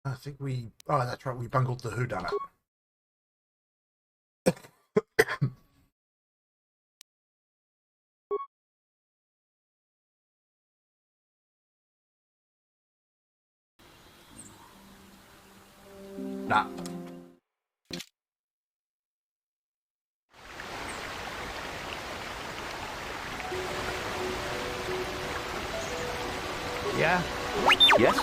I think we... Oh, that's right. We bungled the whodunit. Nah. Yeah? Yes?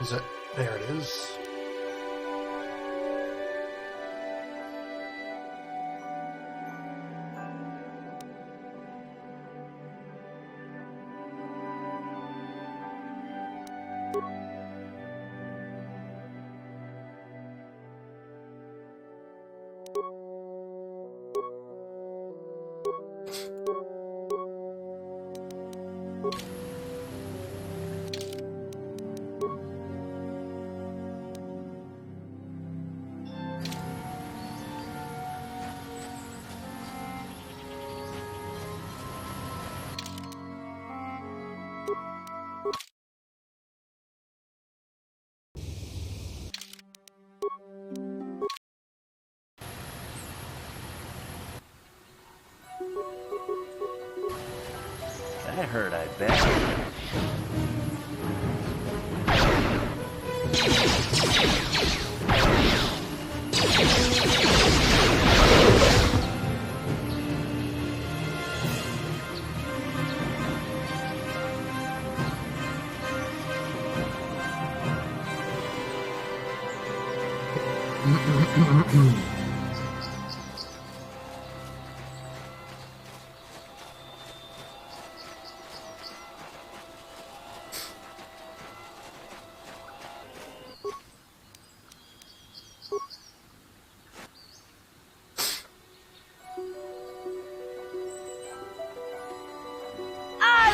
Is it? There it is. That hurt, I bet.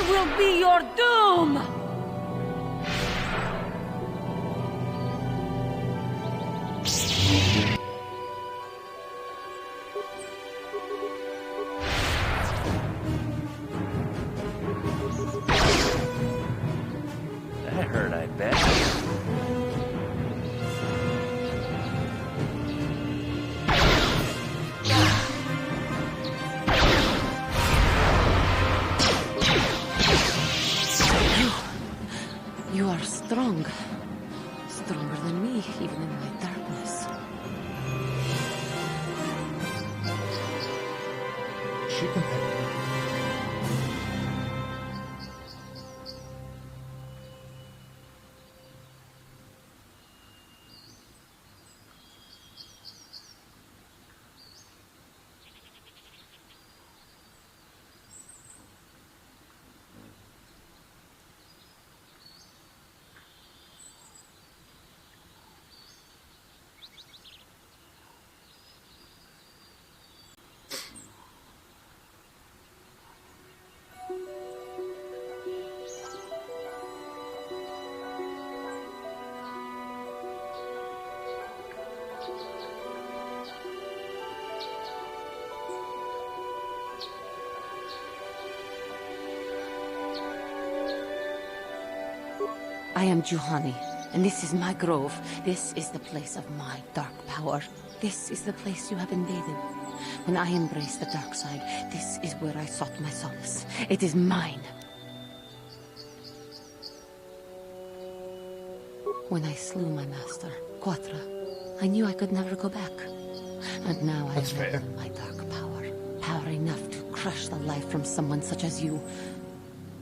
will be your doom! That hurt, I bet. You are strong. Stronger than me, even in my darkness. She can pick. I am Juhani, and this is my grove. This is the place of my dark power. This is the place you have invaded. When I embraced the dark side, this is where I sought my solace. It is mine. When I slew my master, Quatra, I knew I could never go back. And now I That's have fair. my dark power. Power enough to crush the life from someone such as you.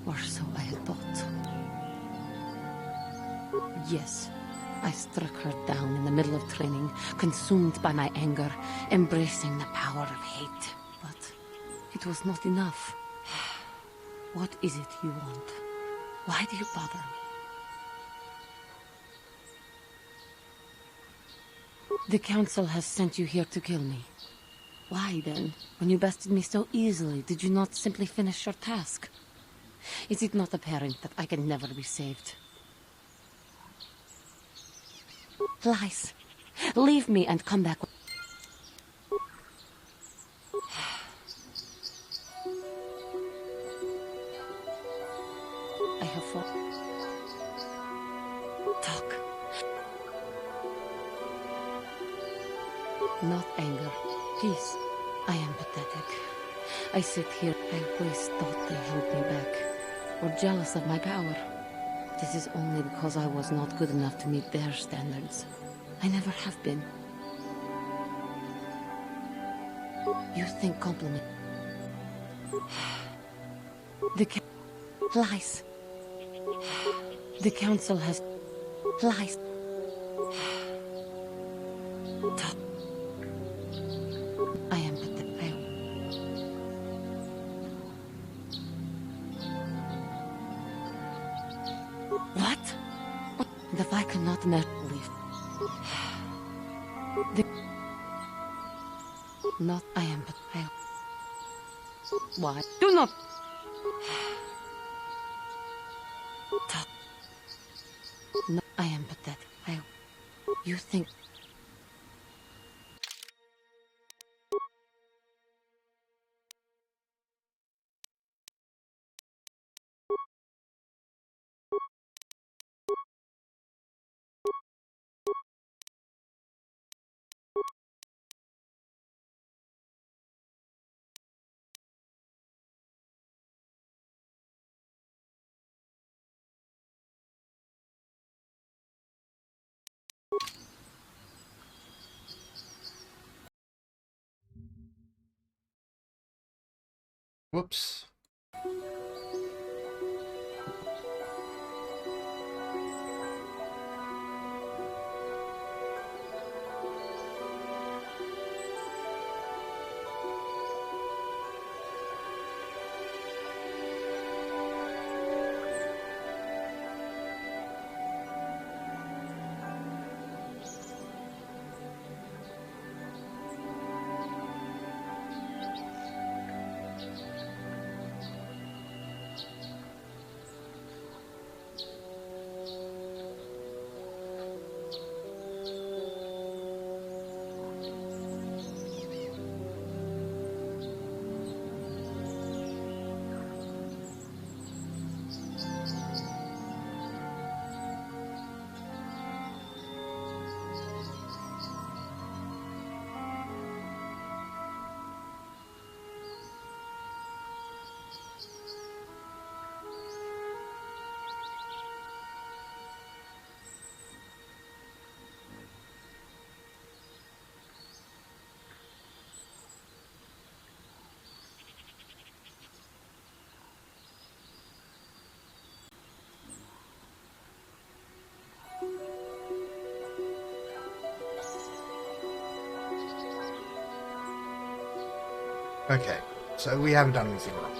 Or so I had thought. Yes, I struck her down in the middle of training, consumed by my anger, embracing the power of hate. But it was not enough. What is it you want? Why do you bother me? The Council has sent you here to kill me. Why then, when you bested me so easily, did you not simply finish your task? Is it not apparent that I can never be saved? Lies. Leave me and come back. I have fought. Talk. Not anger. Peace. I am pathetic. I sit here. I always thought they held me back. Or jealous of my power. This is only because I was not good enough to meet their standards. I never have been. You think compliment... Lies. The Council has... Lies. Talk. I am pathetic. What? And if I cannot leave... Not I am but I... Why? Do not... Talk. No, I am pathetic. You think... Whoops. Okay, so we haven't done anything wrong.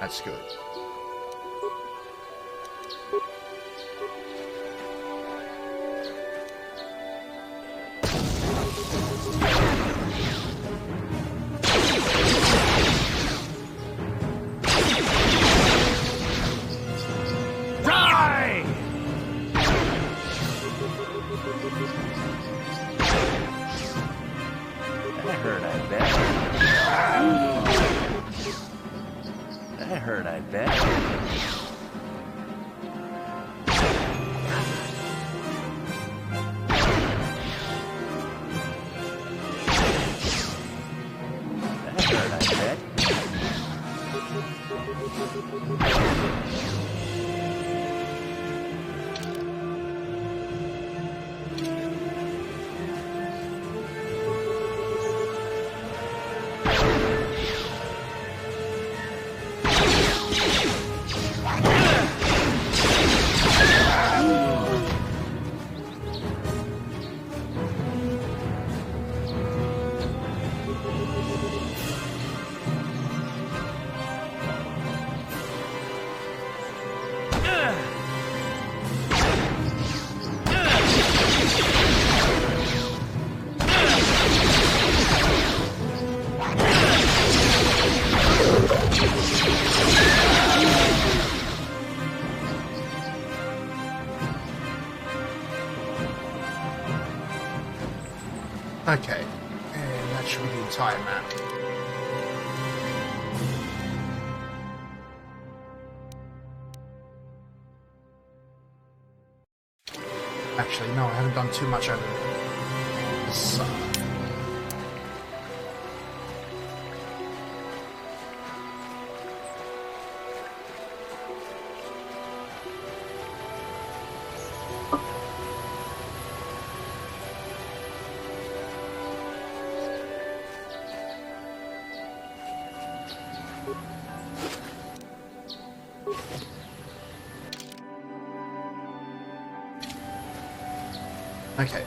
That's good. Okay, and that should be the entire map. Actually, no, I haven't done too much over this side. Okay.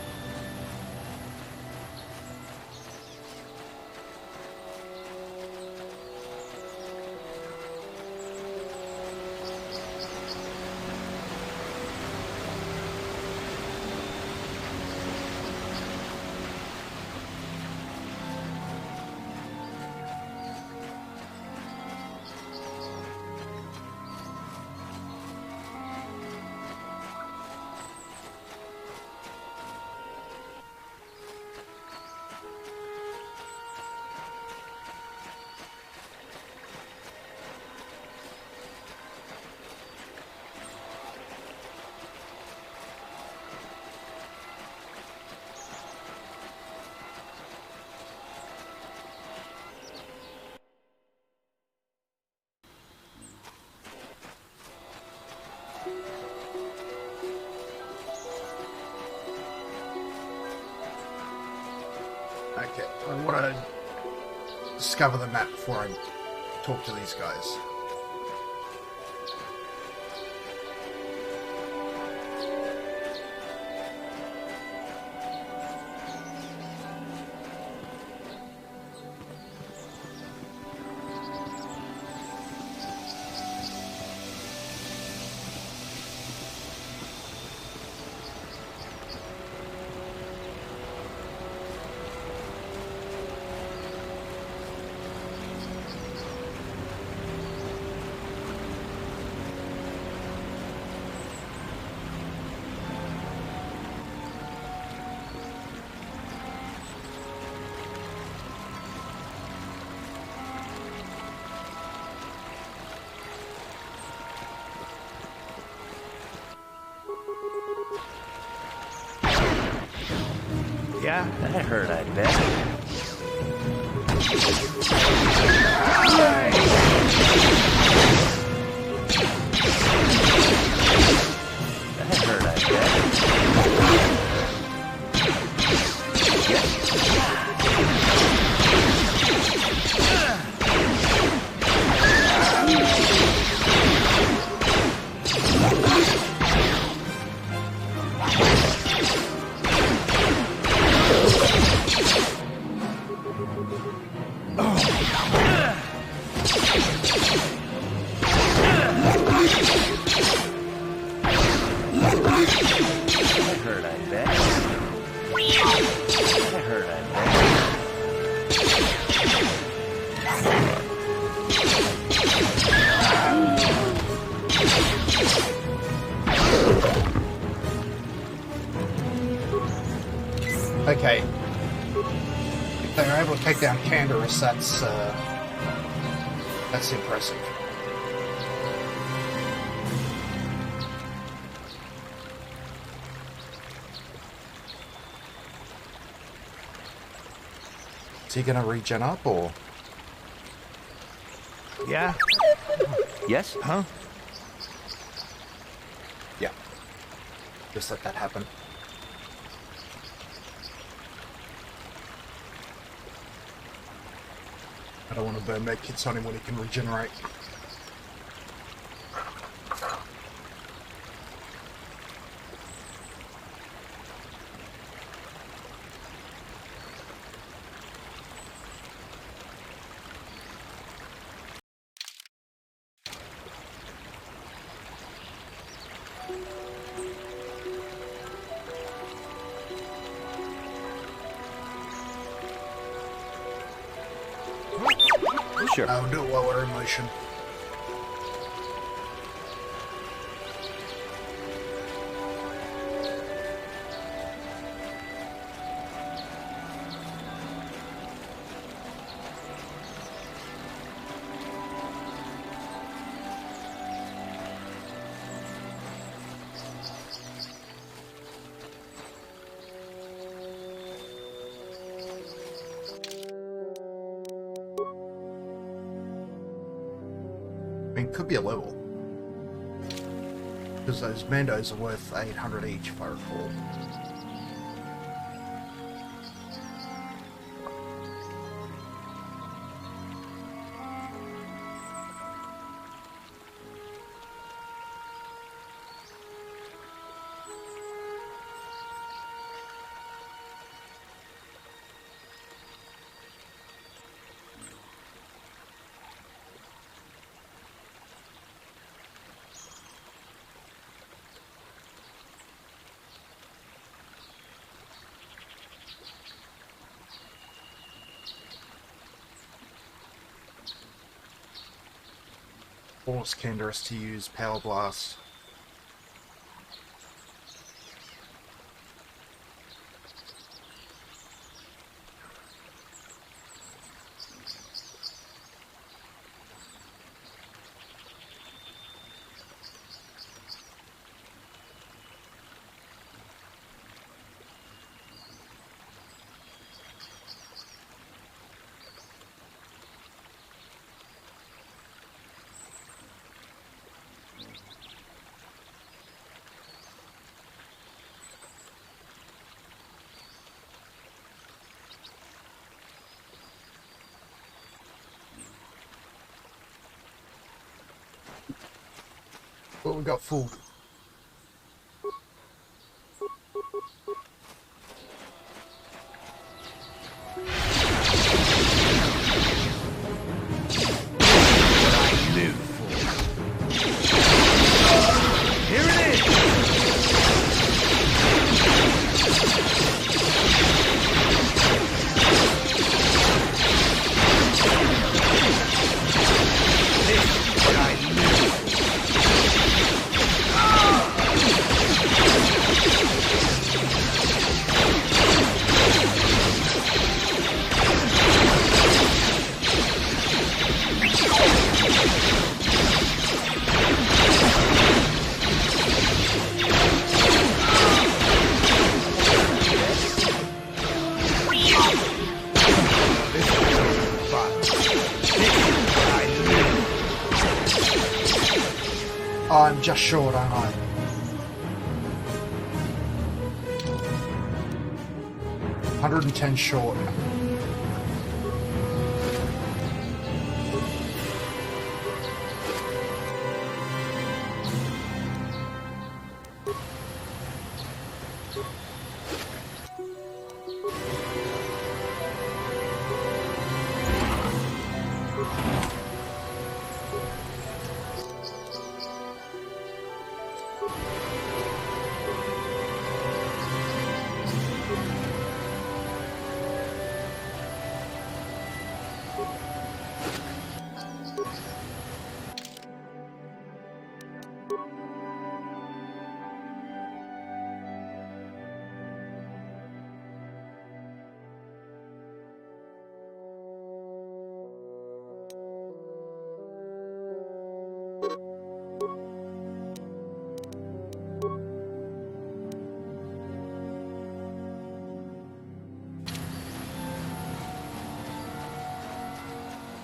Okay, I want to discover the map before I talk to these guys. Yeah, that hurt, I bet. That hurt, I That hurt, I bet. That hurt, I bet. Okay. If they were able to take down Canderous, that's impressive. Is he gonna regen up, or? Yeah? Yes? Huh? Yeah. Just let that happen. I don't want to burn medkits on him when he can regenerate. Sure. I'll do it while we're in motion. I mean, could be a level. Because those Mandos are worth 800 each, if I recall. Force Canderous to use Power Blast. Well, we got full. I'm just short, aren't I? $110 short.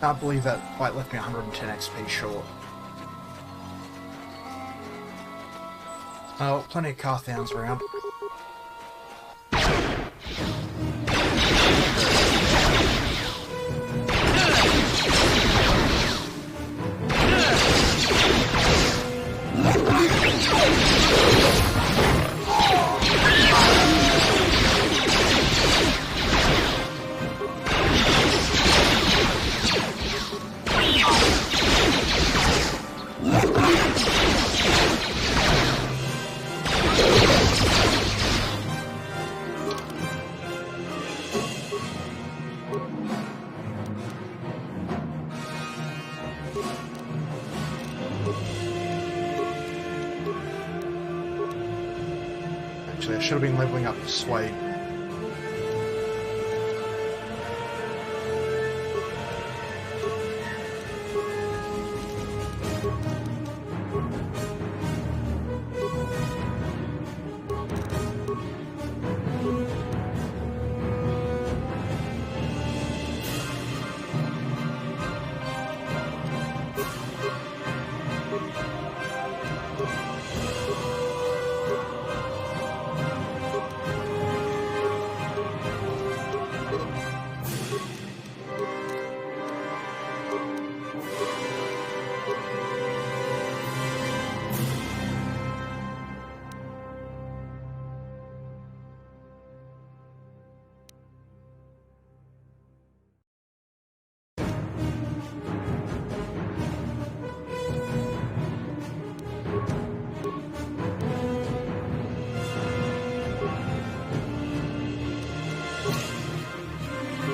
Can't believe that fight left me 110 XP short. Oh, plenty of Carthowns around. Actually, I should have been leveling up the Sway.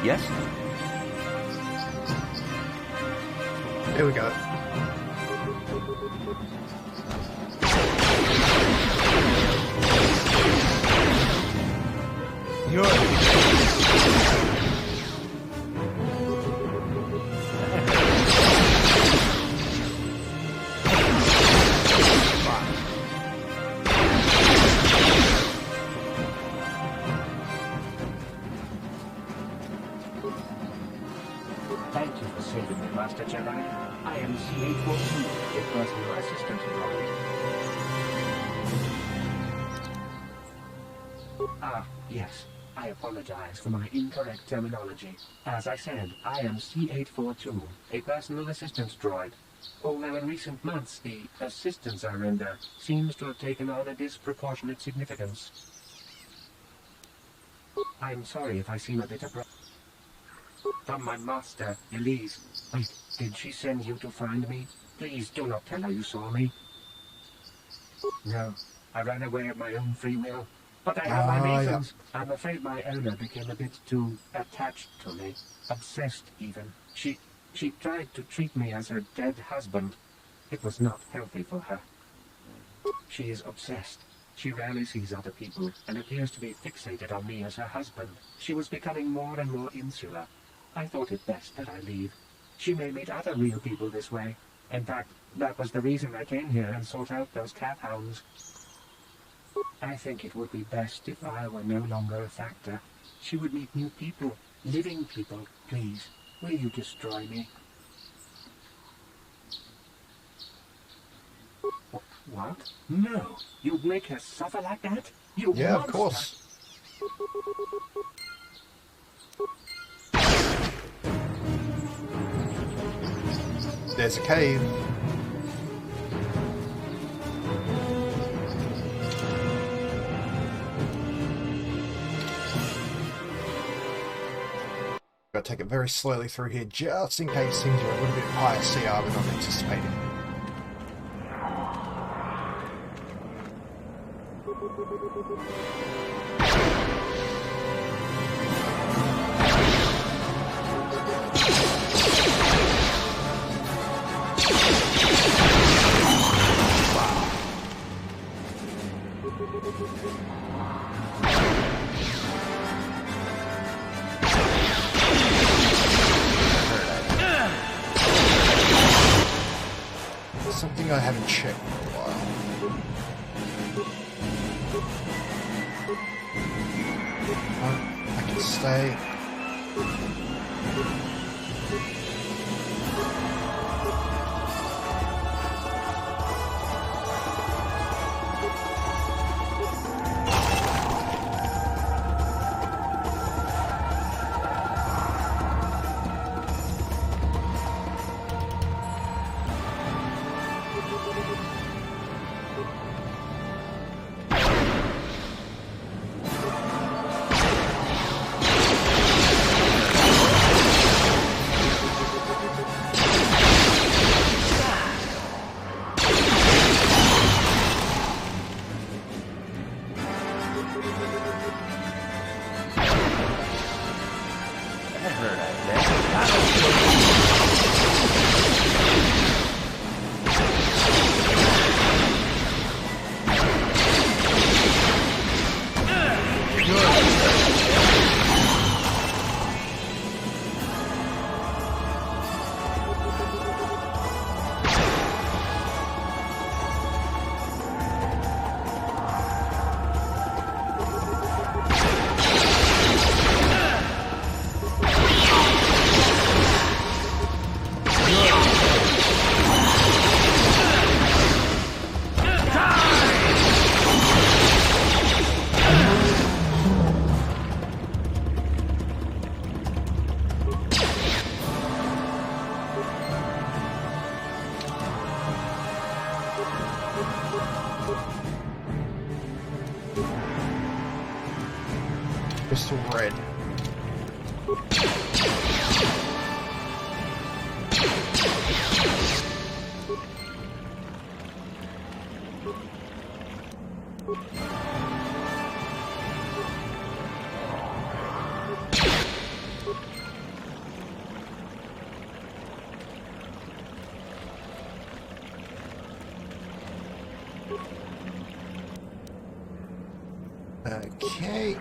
Yes? Here we go. Thank you for saving me, Master Jedi. I am C842, a personal assistant in Holland. Ah, yes. I apologize for my incorrect terminology. As I said, I am C842, a personal assistance droid. Although in recent months the assistance I render seems to have taken on a disproportionate significance. I'm sorry if I seem a bit abrupt. From my master, Elise. Wait, did she send you to find me? Please do not tell her you saw me. No, I ran away of my own free will. But I have my reasons. Yeah. I'm afraid my owner became a bit too attached to me. Obsessed, even. She tried to treat me as her dead husband. It was not healthy for her. She is obsessed. She rarely sees other people, and appears to be fixated on me as her husband. She was becoming more and more insular. I thought it best that I leave. She may meet other real people this way. In fact, that was the reason I came here and sought out those cat hounds. I think it would be best if I were no longer a factor. She would meet new people, living people. Please, will you destroy me? What? No! You'd make her suffer like that? You Yeah, monster. of course. There's a cave. Gotta take it very slowly through here, just in case things are a little bit higher CR than I'm anticipating. Something I haven't checked for a while. I can stay. Crystal red. Okay.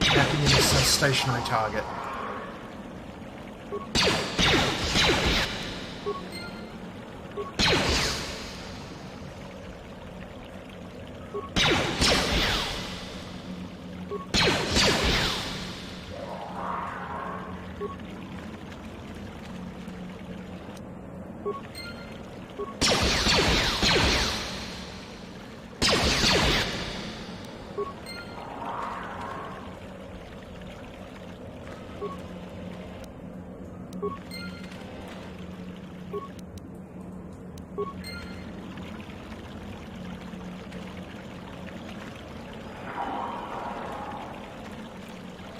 Backing in a stationary target.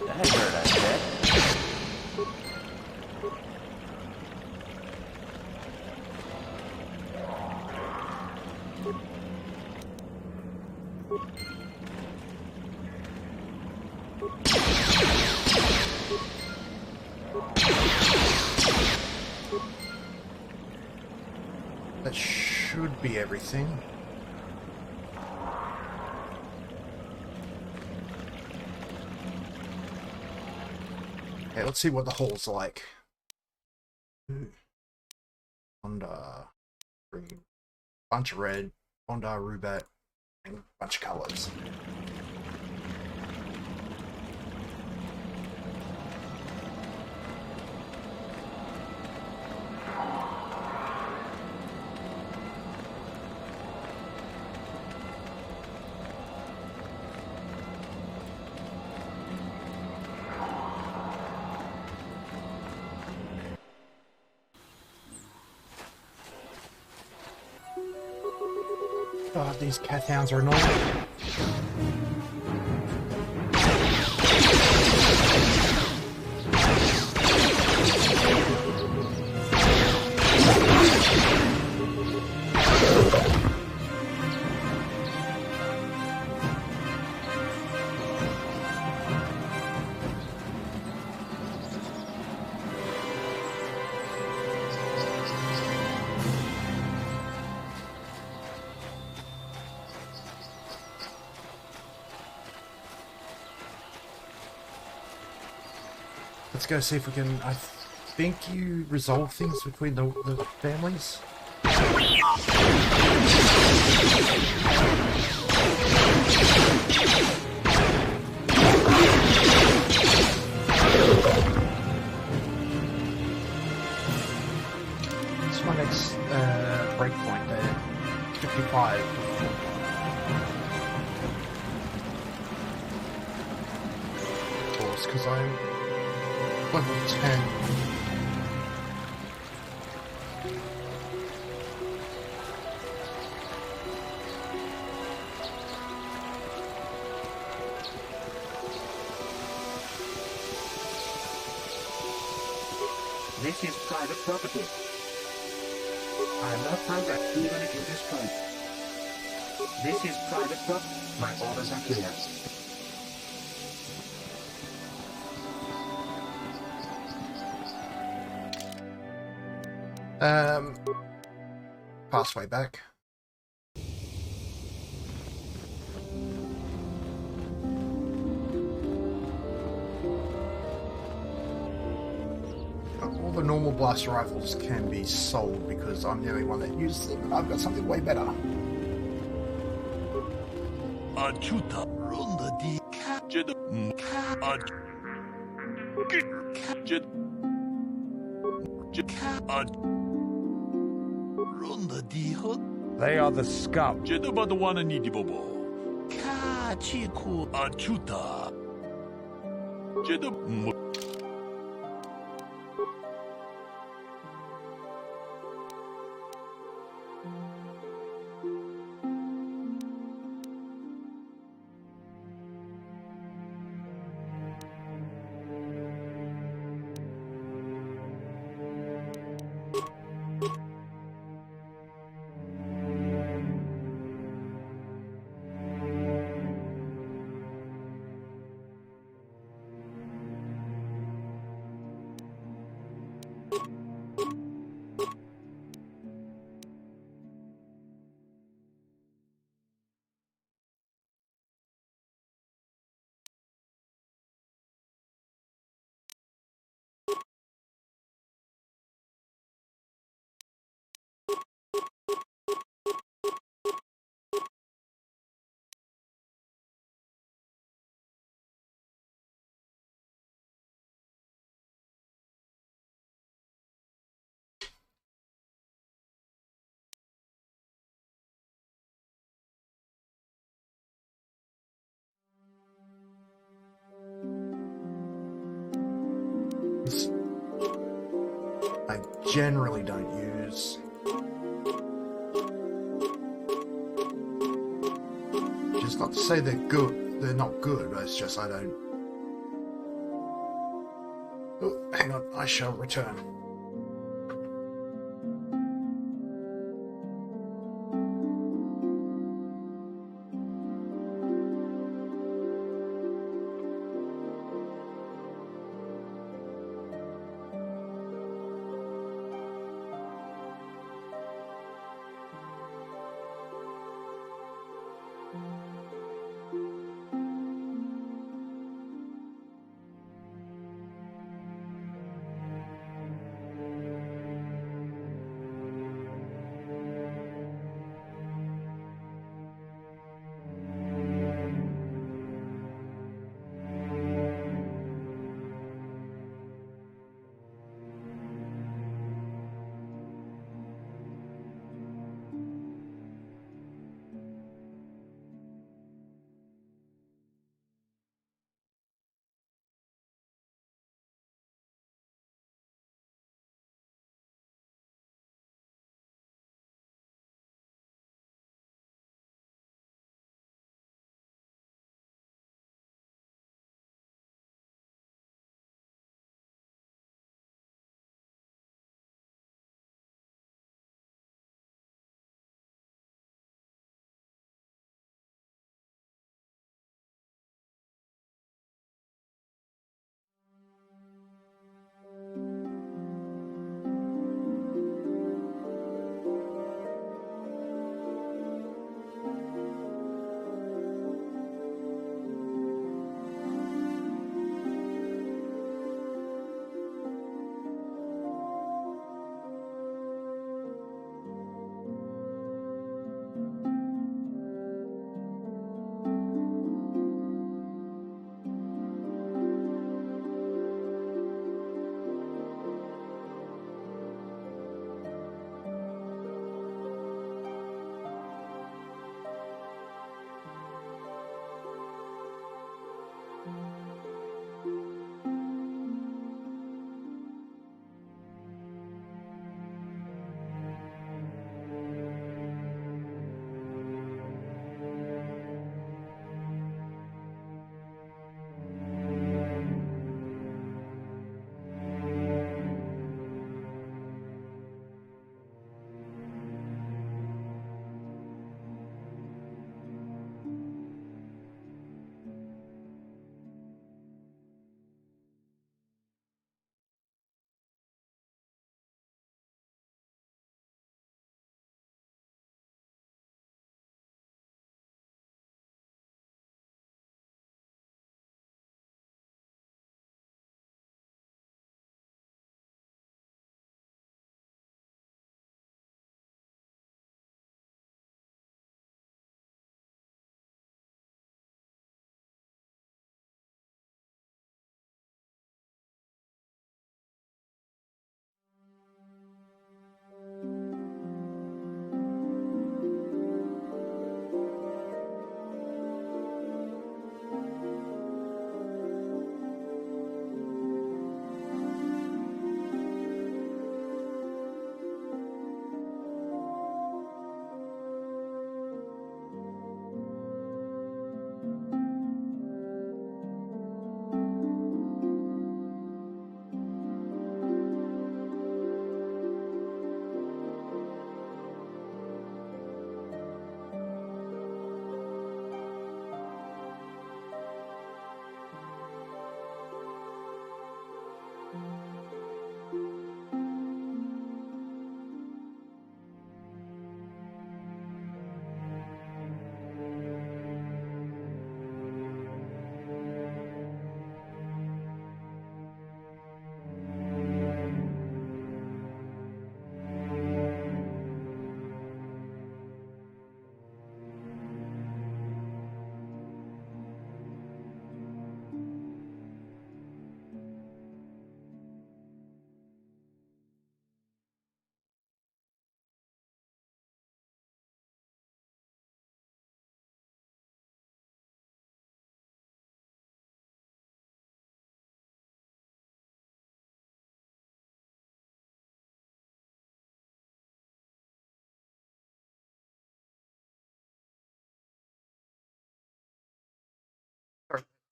That hurt, I bet. That should be everything. Okay, let's see what the hall's like. Honda, green, bunch of red, Honda, Rubat, and a bunch of colors. God, these cat hounds are annoying. Let's go see if we can. I think you resolve things between the families. What's my next breakpoint there? 55. Of course, because I'm level 10. This is private property. I'm not progress even if you destroy. This is private property. My orders are clear. Pathway back. All the normal blaster rifles can be sold because I'm the only one that uses them, and I've got something way better. They are the scum. I generally don't use. Just not to say they're good. They're not good, but it's just I don't. Oh, hang on. I shall return.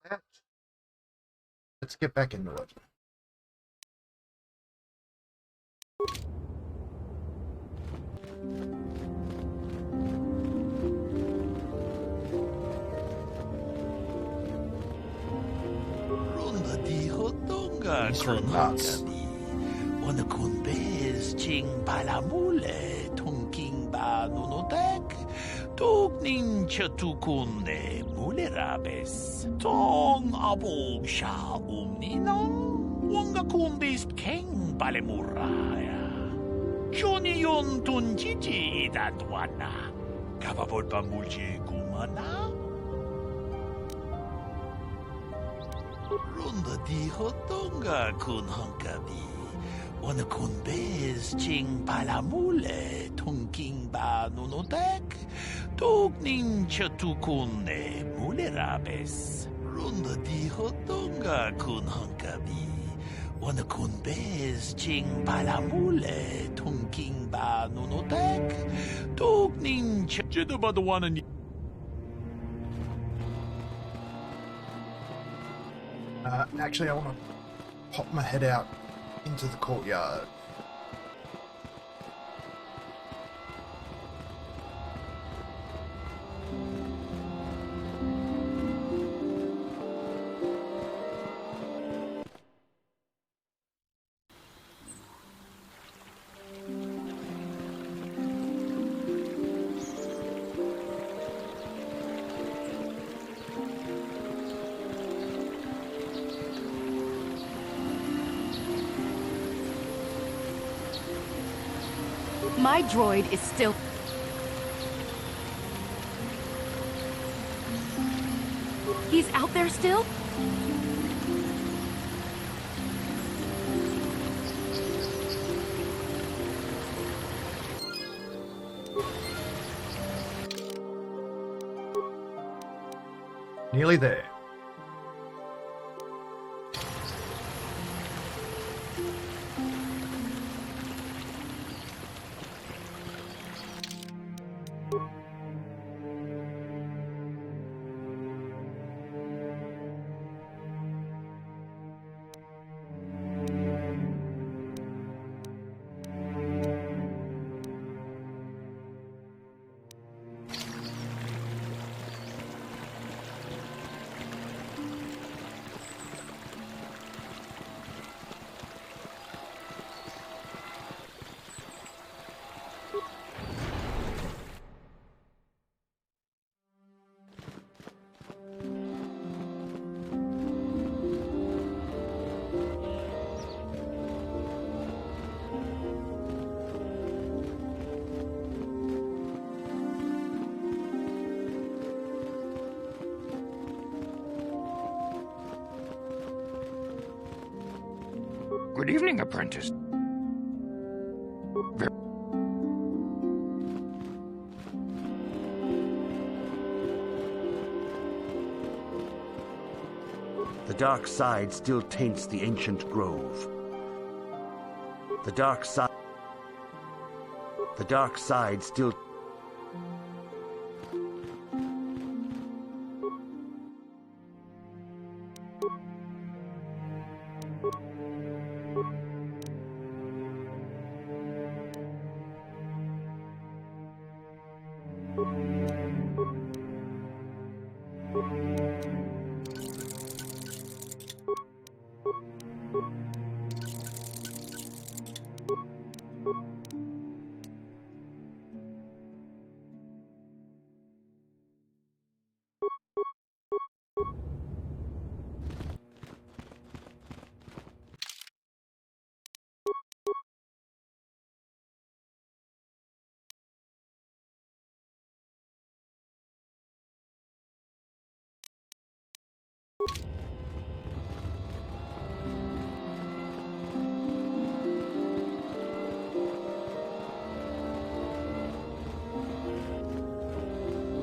that. Let's get back into it. Runda di hotonga These are kon nuts. hangani. Wana kun bez ching palamule tongking ba nunotek. Tuk nin chatukunde mulerabes. Tong abog sha umnina. Wanga kun bist keng palemuraya. Johnny yon tunjiji idatwana. Kapapod pamulje kumana. Runda di hotonga kun hankabi. Wana kun bez ching palamule tongking ba nunotek. Tuk nin chatukunde mulerabes. Runda di hotonga kun hankabi. Wana kun bez ching palamule tongking ba nunotek. Tuk nin chatukunde ni. Actually, I want to pop my head out into the courtyard. My droid is still... He's out there still? Nearly there. Good evening, apprentice. The dark side still taints the ancient grove. The dark side still...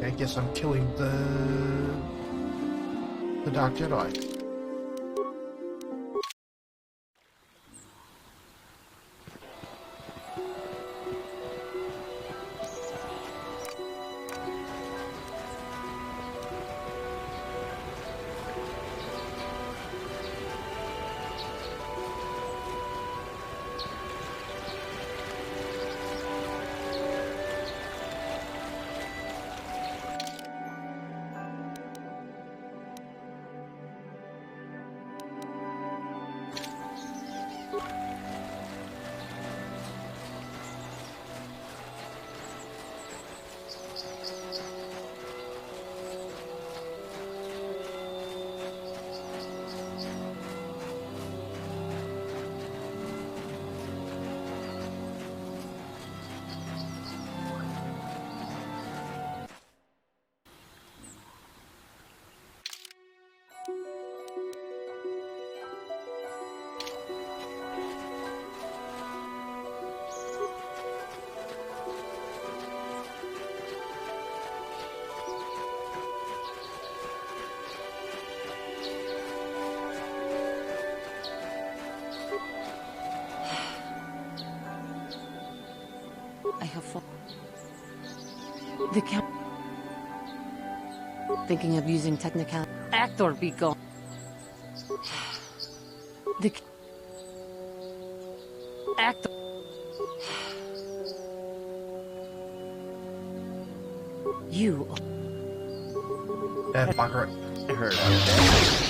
I guess I'm killing the Dark Jedi. I have fought. The count. Thinking of using technical. Actor be gone. The actor. You. Yeah, fucker. I heard out there.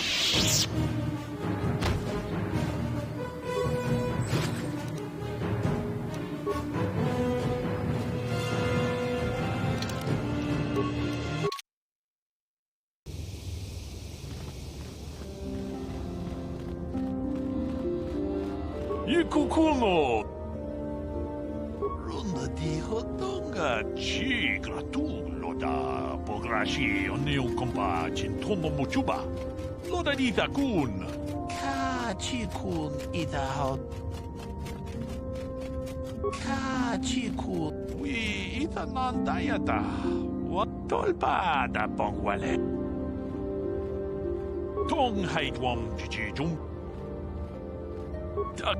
Ikukuno. Runda di hotonga chi gratulo da pograshi oneo kompa chintono mochuba. Loda dita kun. Ka chi kun ida hot. Ka chi kun. Wi ita nandayata. Wat tolpa da pongwale. Tong haitwam chichi jum. Duck.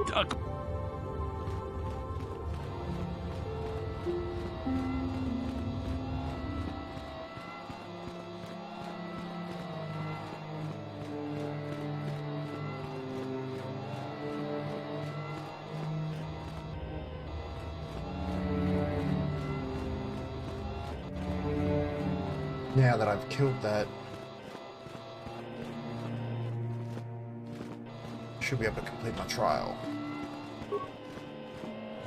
Duck. Now that I've killed that, should be able to complete my trial.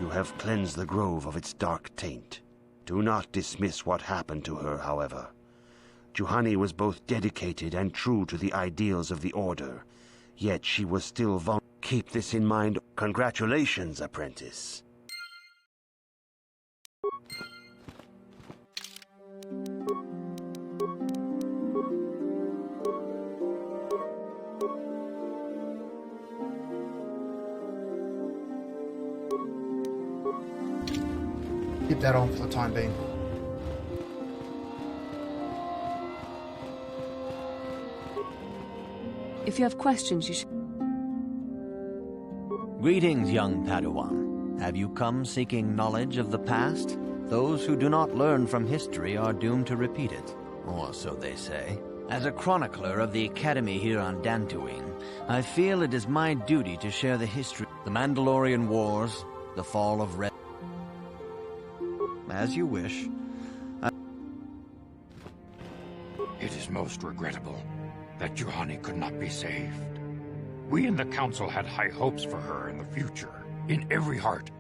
You have cleansed the grove of its dark taint. Do not dismiss what happened to her, however. Juhani was both dedicated and true to the ideals of the Order, yet she was still vulnerable. Keep this in mind. Congratulations, apprentice. Keep that on for the time being. If you have questions, you should... Greetings, young Padawan. Have you come seeking knowledge of the past? Those who do not learn from history are doomed to repeat it, or so they say. As a chronicler of the Academy here on Dantooine, I feel it is my duty to share the history, the Mandalorian Wars, the fall of Red. As you wish. It is most regrettable that Juhani could not be saved. We in the Council had high hopes for her in the future. In every heart,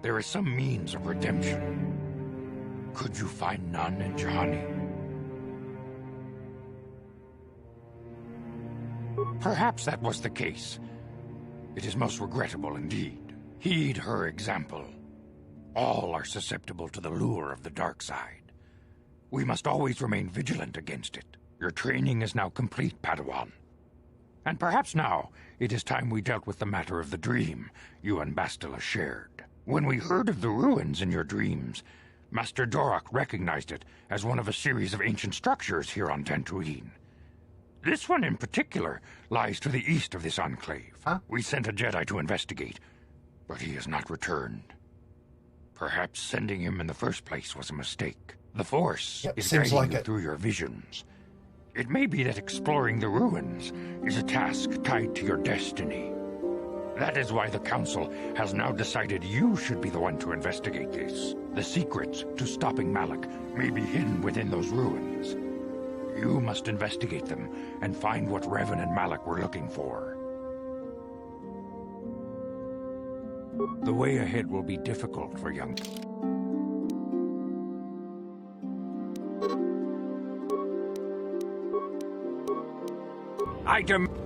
there is some means of redemption. Could you find none in Juhani? Perhaps that was the case. It is most regrettable indeed. Heed her example. All are susceptible to the lure of the dark side. We must always remain vigilant against it. Your training is now complete, Padawan. And perhaps now, it is time we dealt with the matter of the dream you and Bastila shared. When we heard of the ruins in your dreams, Master Dorak recognized it as one of a series of ancient structures here on Dantooine. This one in particular lies to the east of this enclave. Huh? We sent a Jedi to investigate, but he has not returned. Perhaps sending him in the first place was a mistake. The Force is seems guiding like you it. through your visions. It may be that exploring the ruins is a task tied to your destiny. That is why the Council has now decided you should be the one to investigate this. The secrets to stopping Malak may be hidden within those ruins. You must investigate them and find what Revan and Malak were looking for. The way ahead will be difficult for young...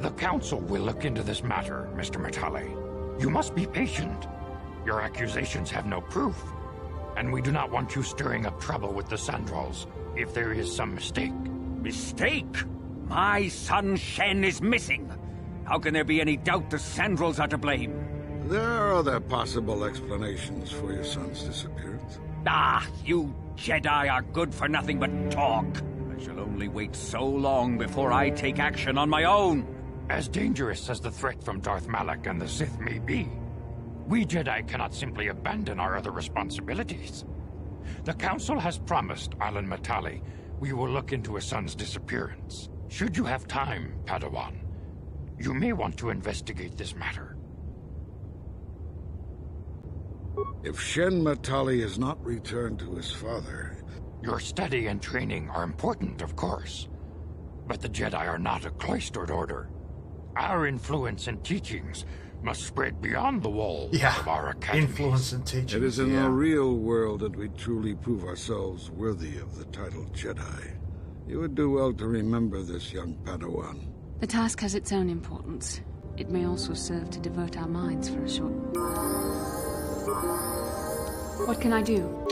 The Council will look into this matter, Mr. Matale. You must be patient. Your accusations have no proof, and we do not want you stirring up trouble with the Sandrals if there is some mistake. Mistake? My son Shen is missing. How can there be any doubt the Sandrals are to blame? There are other possible explanations for your son's disappearance. Ah, you Jedi are good for nothing but talk. I shall only wait so long before I take action on my own. As dangerous as the threat from Darth Malak and the Sith may be, we Jedi cannot simply abandon our other responsibilities. The Council has promised Alan Matali we will look into his son's disappearance. Should you have time, Padawan, you may want to investigate this matter. If Shen Matali is not returned to his father... Your study and training are important, of course. But the Jedi are not a cloistered order. Our influence and teachings must spread beyond the walls of our academies. Influence and teachings. It is in the real world that we truly prove ourselves worthy of the title Jedi. You would do well to remember this, young Padawan. The task has its own importance. It may also serve to divert our minds for a short... What can I do?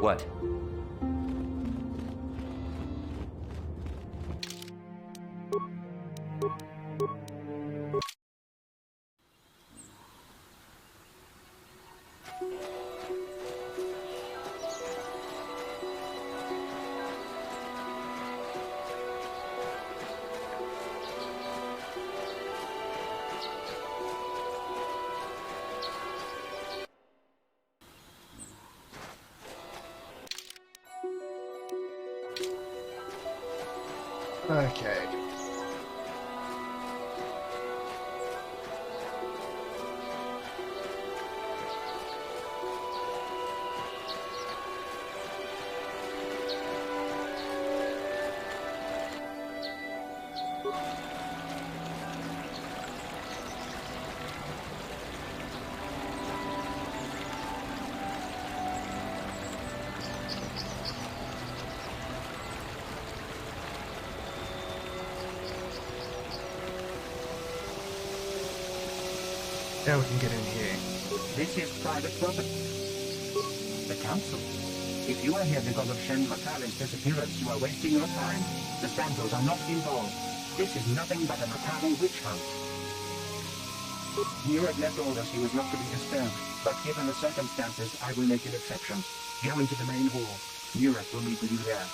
What? Okay. Now we can get in here. This is private property. The Council. If you are here because of Shen Matali's disappearance, you are wasting your time. The Santos are not involved. This is nothing but a Matali witch hunt. Murat left orders he was not to be disturbed, but given the circumstances, I will make an exception. Go into the main hall. Murat will meet with you there.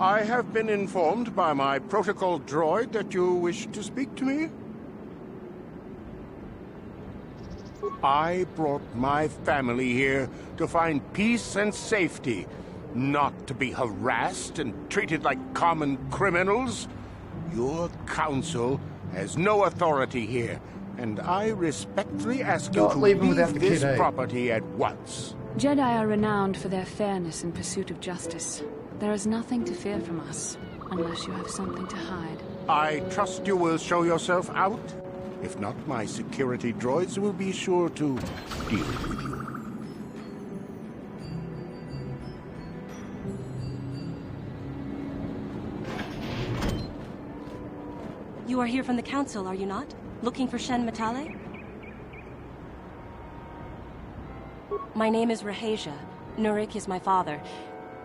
I have been informed by my protocol droid that you wish to speak to me. I brought my family here to find peace and safety, not to be harassed and treated like common criminals. Your council has no authority here, and I respectfully ask you to leave this property at once. Jedi are renowned for their fairness in pursuit of justice. There is nothing to fear from us, unless you have something to hide. I trust you will show yourself out. If not, my security droids will be sure to deal with you. You are here from the Council, are you not? Looking for Shen Matale? My name is Rahasia. Nurik is my father.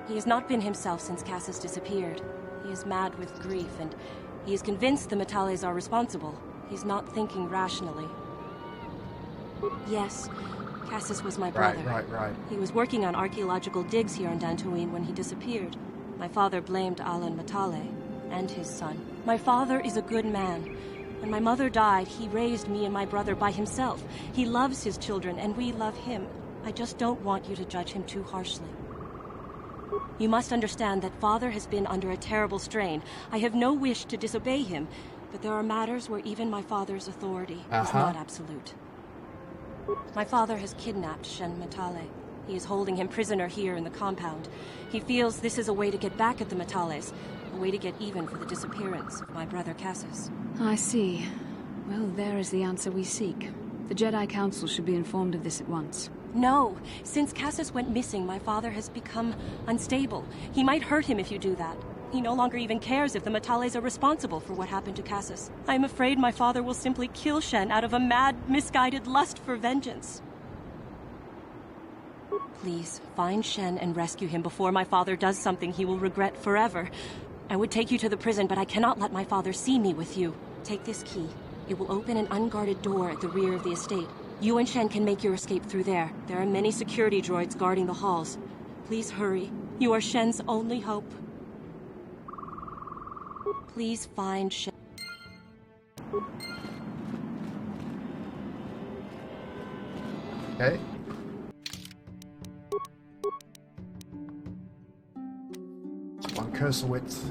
He has not been himself since Cassis disappeared. He is mad with grief, and he is convinced the Matales are responsible. He's not thinking rationally. Yes, Cassis was my brother. Right. He was working on archaeological digs here on Dantooine when he disappeared. My father blamed Alan Matale and his son. My father is a good man. When my mother died, he raised me and my brother by himself. He loves his children, and we love him. I just don't want you to judge him too harshly. You must understand that Father has been under a terrible strain. I have no wish to disobey him, but there are matters where even my father's authority is not absolute. My father has kidnapped Shen Matale. He is holding him prisoner here in the compound. He feels this is a way to get back at the Matales, a way to get even for the disappearance of my brother Cassis. I see. Well, there is the answer we seek. The Jedi Council should be informed of this at once. No. Since Cassis went missing, my father has become unstable. He might hurt him if you do that. He no longer even cares if the Matales are responsible for what happened to Cassis. I am afraid my father will simply kill Shen out of a mad, misguided lust for vengeance. Please, find Shen and rescue him before my father does something he will regret forever. I would take you to the prison, but I cannot let my father see me with you. Take this key. It will open an unguarded door at the rear of the estate. You and Shen can make your escape through there. There are many security droids guarding the halls. Please hurry. You are Shen's only hope. Please find Shen. Okay. One cursor width.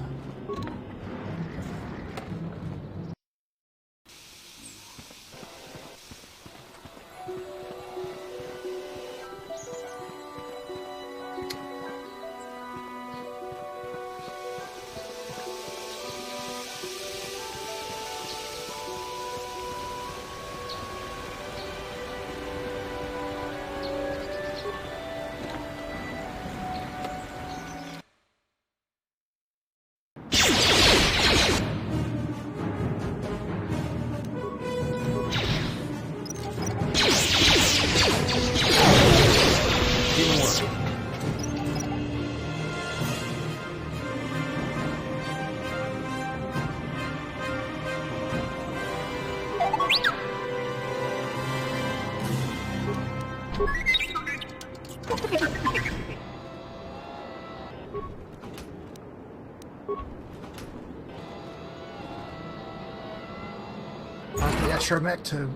The extra mech to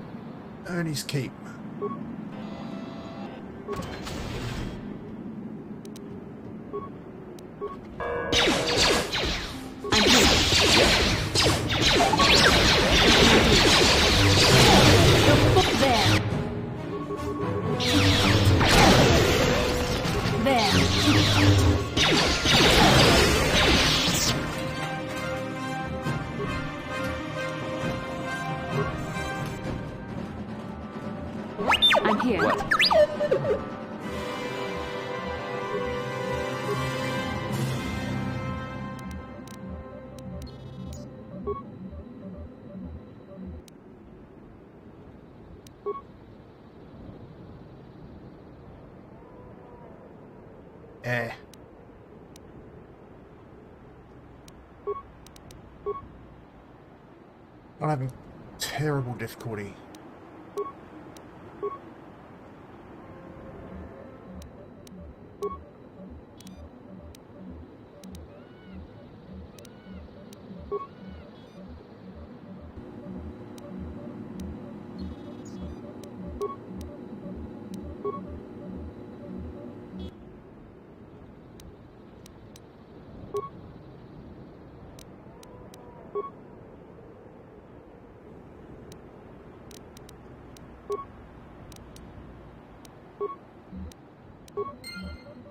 Ernie's keep. I'm here. I'm having terrible difficulty.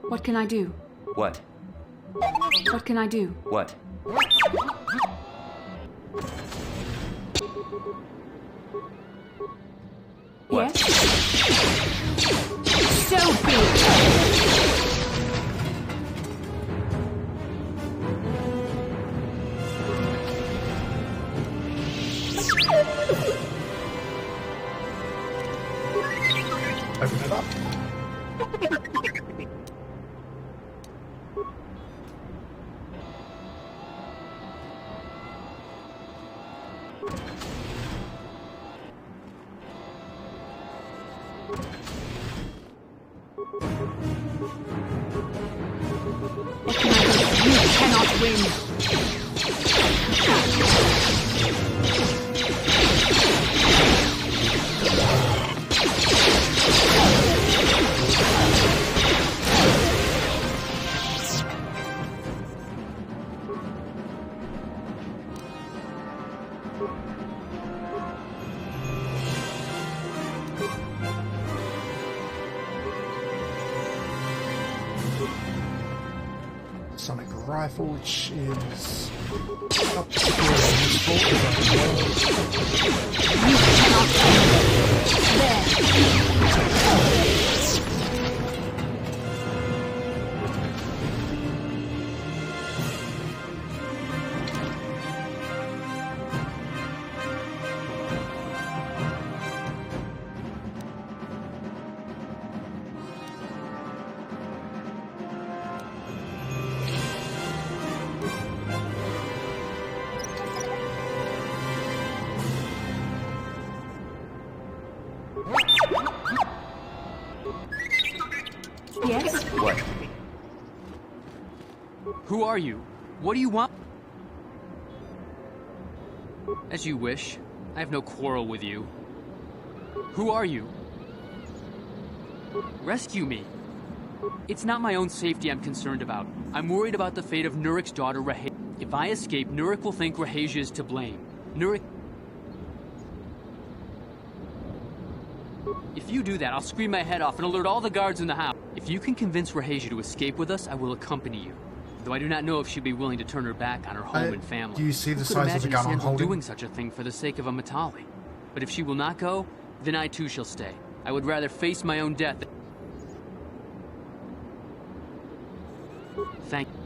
What can I do? What? What can I do? What? What? Yes? So be it! Open it up. You cannot win! Sonic rifle, which is not particularly useful because Yes? What? Who are you? What do you want? As you wish. I have no quarrel with you. Who are you? Rescue me. It's not my own safety I'm concerned about. I'm worried about the fate of Nurik's daughter, Rahasia. If I escape, Nurik will think Rahasia is to blame. Nurik... If you do that, I'll scream my head off and alert all the guards in the house. If you can convince Rahasia to escape with us, I will accompany you. Though I do not know if she'd be willing to turn her back on her home and family. Do you see the Who could size of the imagine gun I'm Sandra holding? doing such a thing for the sake of a Matali? But if she will not go, then I too shall stay. I would rather face my own death. Thank you.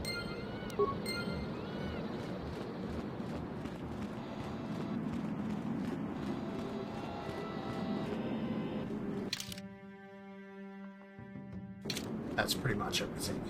that's pretty much everything.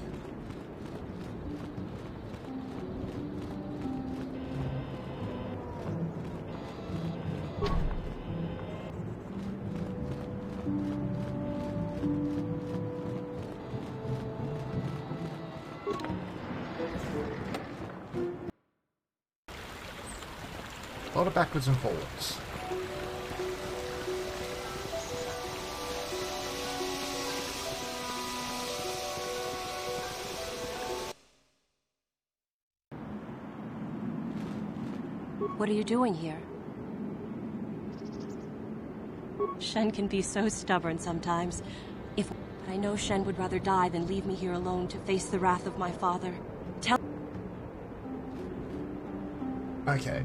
A lot of backwards and forwards. What are you doing here? Shen can be so stubborn sometimes. But I know Shen would rather die than leave me here alone to face the wrath of my father. Tell... Okay.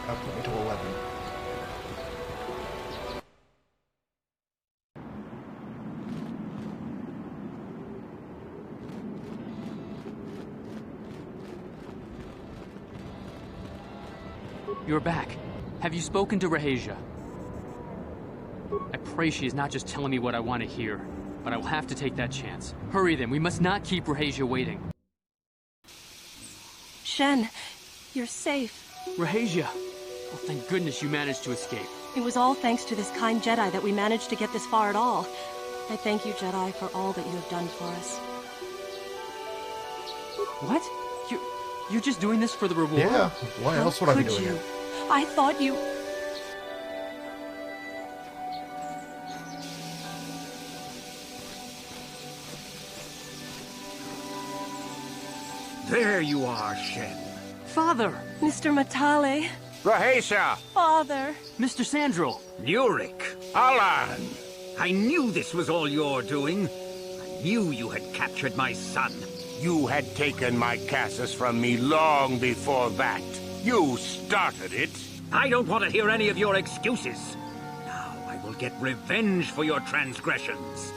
That'll put me to 11. You're back. Have you spoken to Rahasia? I pray she is not just telling me what I want to hear, but I will have to take that chance. Hurry then, we must not keep Rahasia waiting. Shen, you're safe. Rahasia! Oh, thank goodness you managed to escape. It was all thanks to this kind Jedi that we managed to get this far at all. I thank you, Jedi, for all that you have done for us. What? You're just doing this for the reward? Yeah, why else would I be doing it? I thought you... There you are, Shen. Father! Mr. Matale. Rahesia! Father. Mr. Sandral! Nurik! Alan! I knew this was all your doing. I knew you had captured my son. You had taken my Casus from me long before that. You started it. I don't want to hear any of your excuses. Now I will get revenge for your transgressions.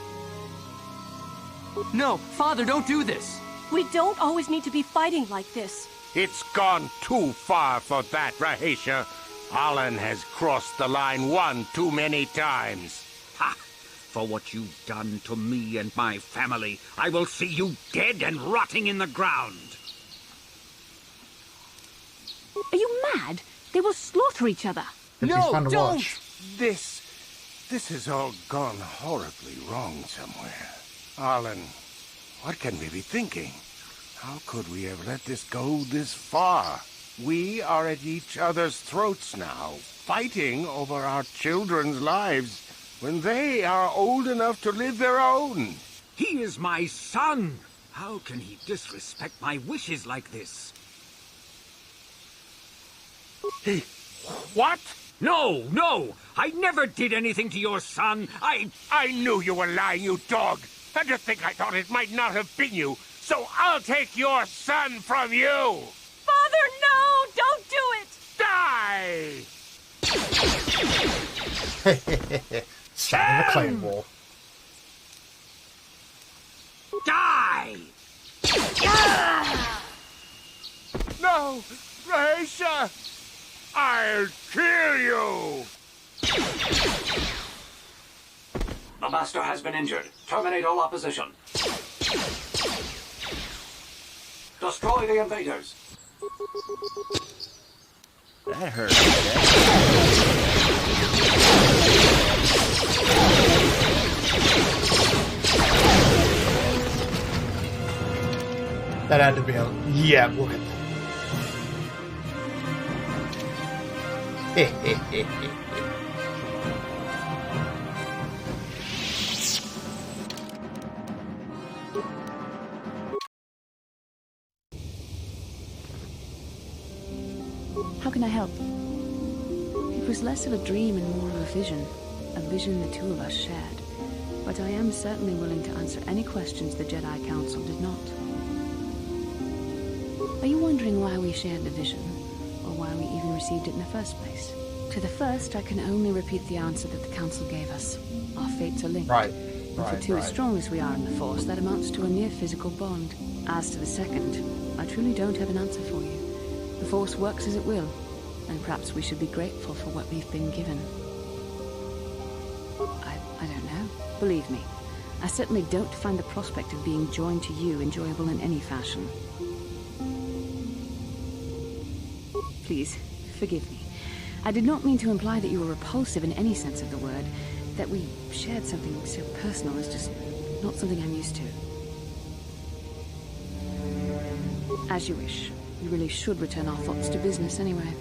No, Father, don't do this! We don't always need to be fighting like this. It's gone too far for that, Rahesia. Alan has crossed the line one too many times. Ha! For what you've done to me and my family, I will see you dead and rotting in the ground. Are you mad? They will slaughter each other. No, don't! This has all gone horribly wrong somewhere. Alan, what can we be thinking? How could we have let this go this far? We are at each other's throats now, fighting over our children's lives when they are old enough to live their own. He is my son. How can he disrespect my wishes like this? What? No, no! I never did anything to your son. I knew you were lying, you dog. And to think I thought it might not have been you. So I'll take your son from you! Father, no! Don't do it! Die! Sound the claymore. Die! No! Rahesia! I'll kill you! The Master has been injured. Terminate all opposition. Destroy the invaders. That hurt. That had to be a... Yeah, look at that. How can I help? It was less of a dream and more of a vision the two of us shared. But I am certainly willing to answer any questions the Jedi Council did not. Are you wondering why we shared the vision, or why we even received it in the first place? To the first, I can only repeat the answer that the Council gave us. Our fates are linked. Right. And for two as strong as we are in the Force, that amounts to a near physical bond. As to the second, I truly don't have an answer for you. The Force works as it will, and perhaps we should be grateful for what we've been given. I don't know. Believe me, I certainly don't find the prospect of being joined to you enjoyable in any fashion. Please, forgive me. I did not mean to imply that you were repulsive in any sense of the word. That we shared something so personal is just not something I'm used to. As you wish. We really should return our thoughts to business anyway.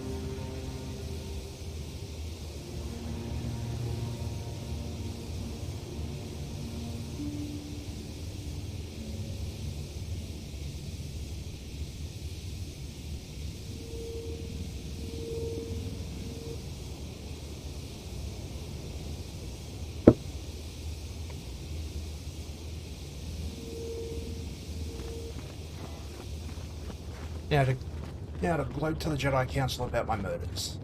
Now to gloat to the Jedi Council about my murders.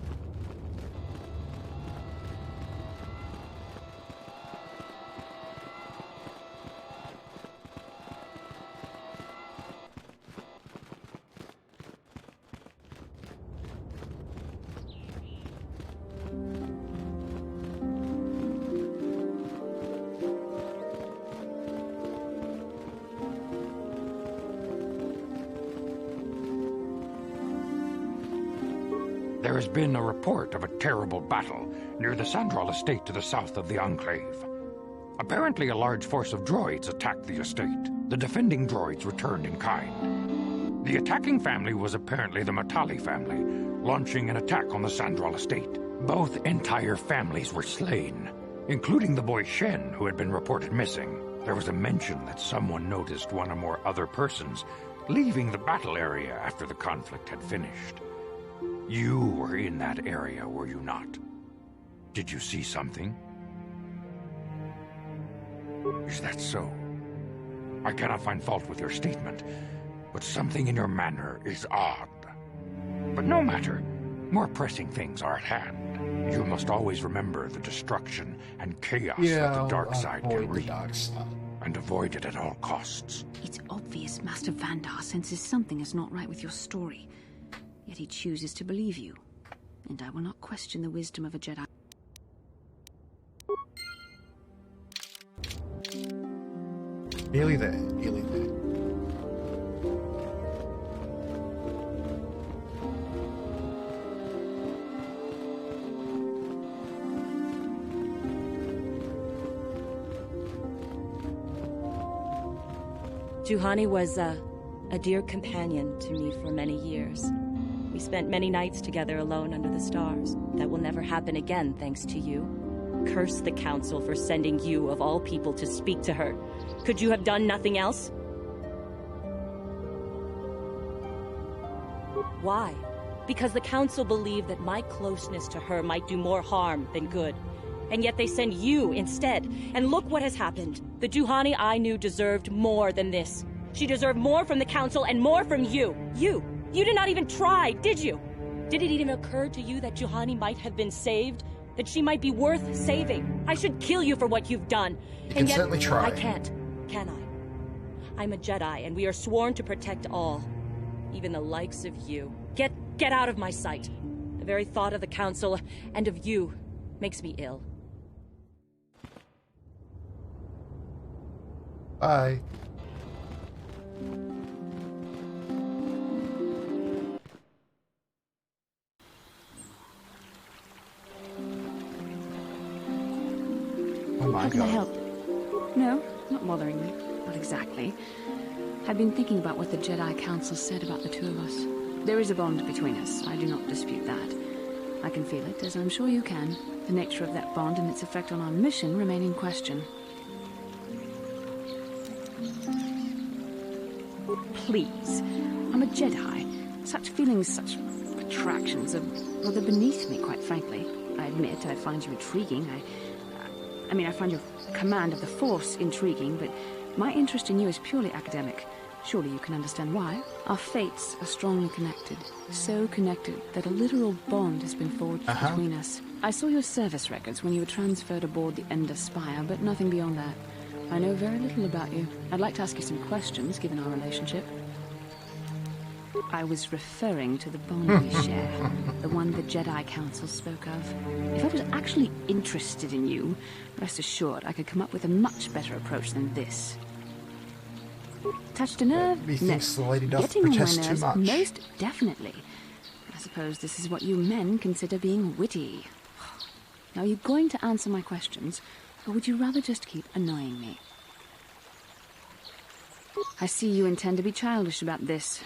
There has been a report of a terrible battle near the Sandral estate to the south of the Enclave. Apparently a large force of droids attacked the estate. The defending droids returned in kind. The attacking family was apparently the Matale family, launching an attack on the Sandral estate. Both entire families were slain, including the boy Shen, who had been reported missing. There was a mention that someone noticed one or more other persons leaving the battle area after the conflict had finished. You were in that area, were you not? Did you see something? Is that so? I cannot find fault with your statement, but something in your manner is odd. But no matter. More pressing things are at hand. You must always remember the destruction and chaos that the dark side can wreak, and avoid it at all costs. It's obvious Master Vandar senses something is not right with your story. Yet he chooses to believe you. And I will not question the wisdom of a Jedi. Nearly there, nearly there. Juhani was a dear companion to me for many years. We spent many nights together alone under the stars. That will never happen again, thanks to you. Curse the Council for sending you, of all people, to speak to her. Could you have done nothing else? Why? Because the Council believed that my closeness to her might do more harm than good. And yet they send you instead. And look what has happened. The Juhani I knew deserved more than this. She deserved more from the Council and more from you. You did not even try, did you? Did it even occur to you that Juhani might have been saved? That she might be worth saving? I should kill you for what you've done. You can certainly try. I can't, can I? I'm a Jedi, and we are sworn to protect all. Even the likes of you. Get out of my sight. The very thought of the Council and of you makes me ill. Bye. Oh my How can I God. help? No, not bothering me. Not exactly. I've been thinking about what the Jedi Council said about the two of us. There is a bond between us. I do not dispute that. I can feel it, as I'm sure you can. The nature of that bond and its effect on our mission remain in question. Please. I'm a Jedi. Such feelings, such attractions are rather beneath me, quite frankly. I admit I find you intriguing. I mean, I find your command of the Force intriguing, but my interest in you is purely academic. Surely you can understand why. Our fates are strongly connected. So connected that a literal bond has been forged between us. I saw your service records when you were transferred aboard the Ender Spire, but nothing beyond that. I know very little about you. I'd like to ask you some questions, given our relationship. I was referring to the bond we share, the one the Jedi Council spoke of. If I was actually interested in you, rest assured I could come up with a much better approach than this. Touched a nerve? Methinks the lady doth Getting on my protest too nerves, much. most definitely. I suppose this is what you men consider being witty. Now, are you going to answer my questions, or would you rather just keep annoying me? I see you intend to be childish about this.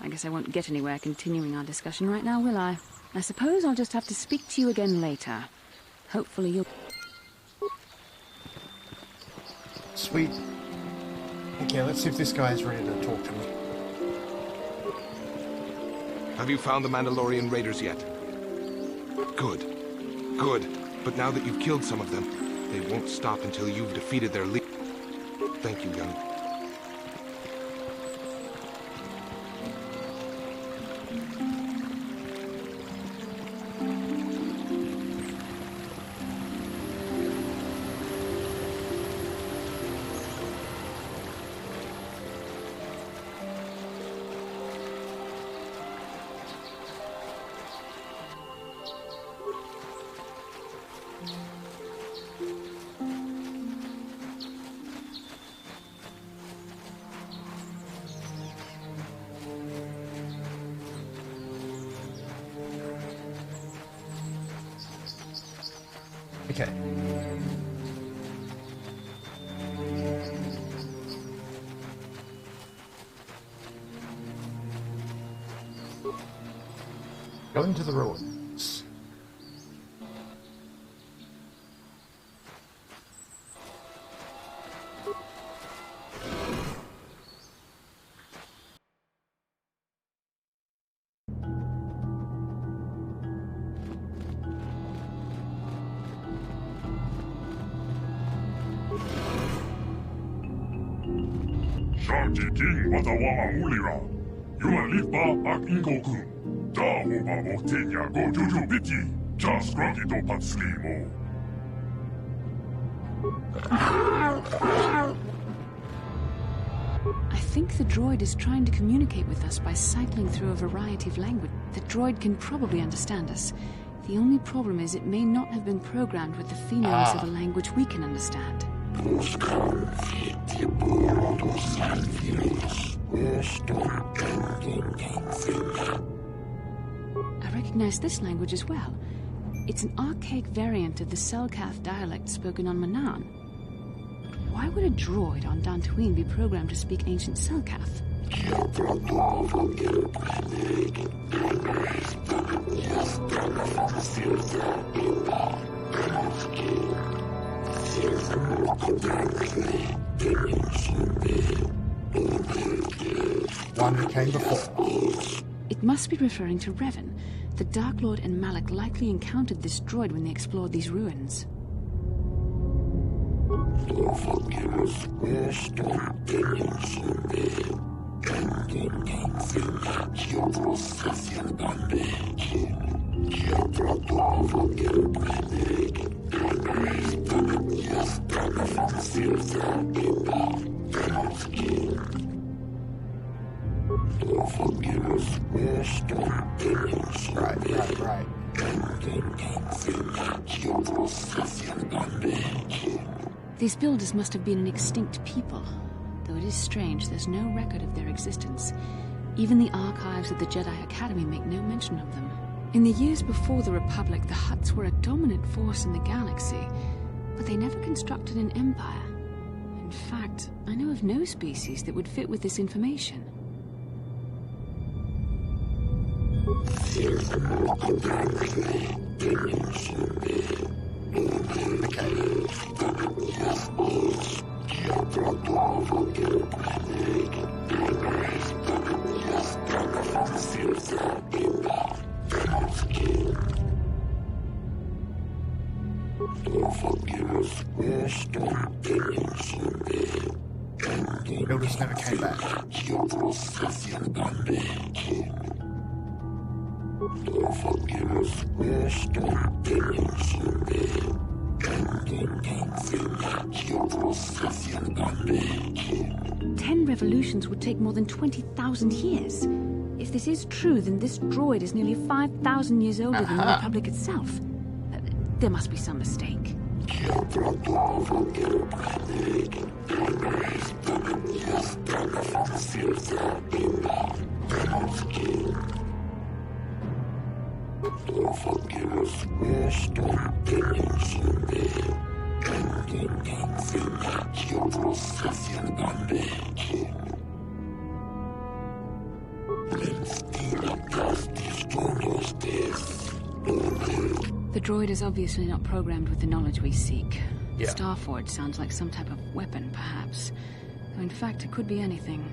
I guess I won't get anywhere continuing our discussion right now, will I? I suppose I'll just have to speak to you again later. Hopefully you'll... Sweet. Okay, let's see if this guy is ready to talk to me. Have you found the Mandalorian raiders yet? Good. Good. But now that you've killed some of them, they won't stop until you've defeated their leader. Thank you, young. Okay. Going to the ruins. Sharky King Watawaha Ulira. Yuan Lipa Ak Ingoku. Da Hoba Moktenya Go Juju Biti. Just Grunty Do Patski Mo. I think the droid is trying to communicate with us by cycling through a variety of language. The droid can probably understand us. The only problem is it may not have been programmed with the phonemes of a language we can understand. I recognize this language as well. It's an archaic variant of the Selkath dialect spoken on Manaan. Why would a droid on Dantooine be programmed to speak ancient Selkath? One who came before. It must be referring to Revan. The Dark Lord and Malak likely encountered this droid when they explored these ruins. Right. These builders must have been an extinct people, though it is strange there's no record of their existence. Even the archives of the Jedi Academy make no mention of them. In the years before the Republic, the Hutts were a dominant force in the galaxy, but they never constructed an empire. In fact, I know of no species that would fit with this information. Builders never came back. Ten revolutions would take more than 20,000 years. If this is true, then this droid is nearly 5,000 years older than the Republic itself. There must be some mistake. The droid is obviously not programmed with the knowledge we seek. Yeah. Starforge sounds like some type of weapon, perhaps. Though in fact, it could be anything.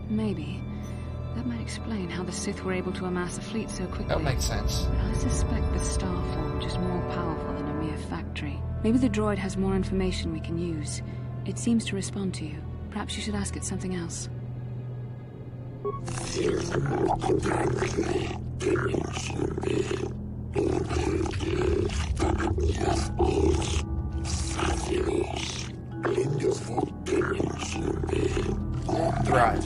Maybe. That might explain how the Sith were able to amass a fleet so quickly. That makes sense. But I suspect the Starforge is more powerful than a mere factory. Maybe the droid has more information we can use. It seems to respond to you. Perhaps you should ask it something else. Right.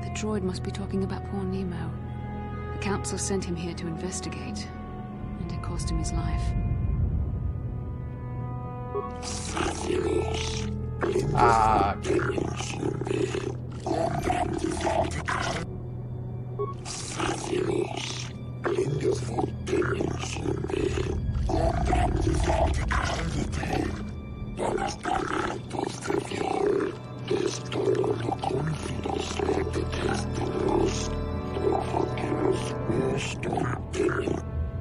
The droid must be talking about poor Nemo. The Council sent him here to investigate, and it cost him his life.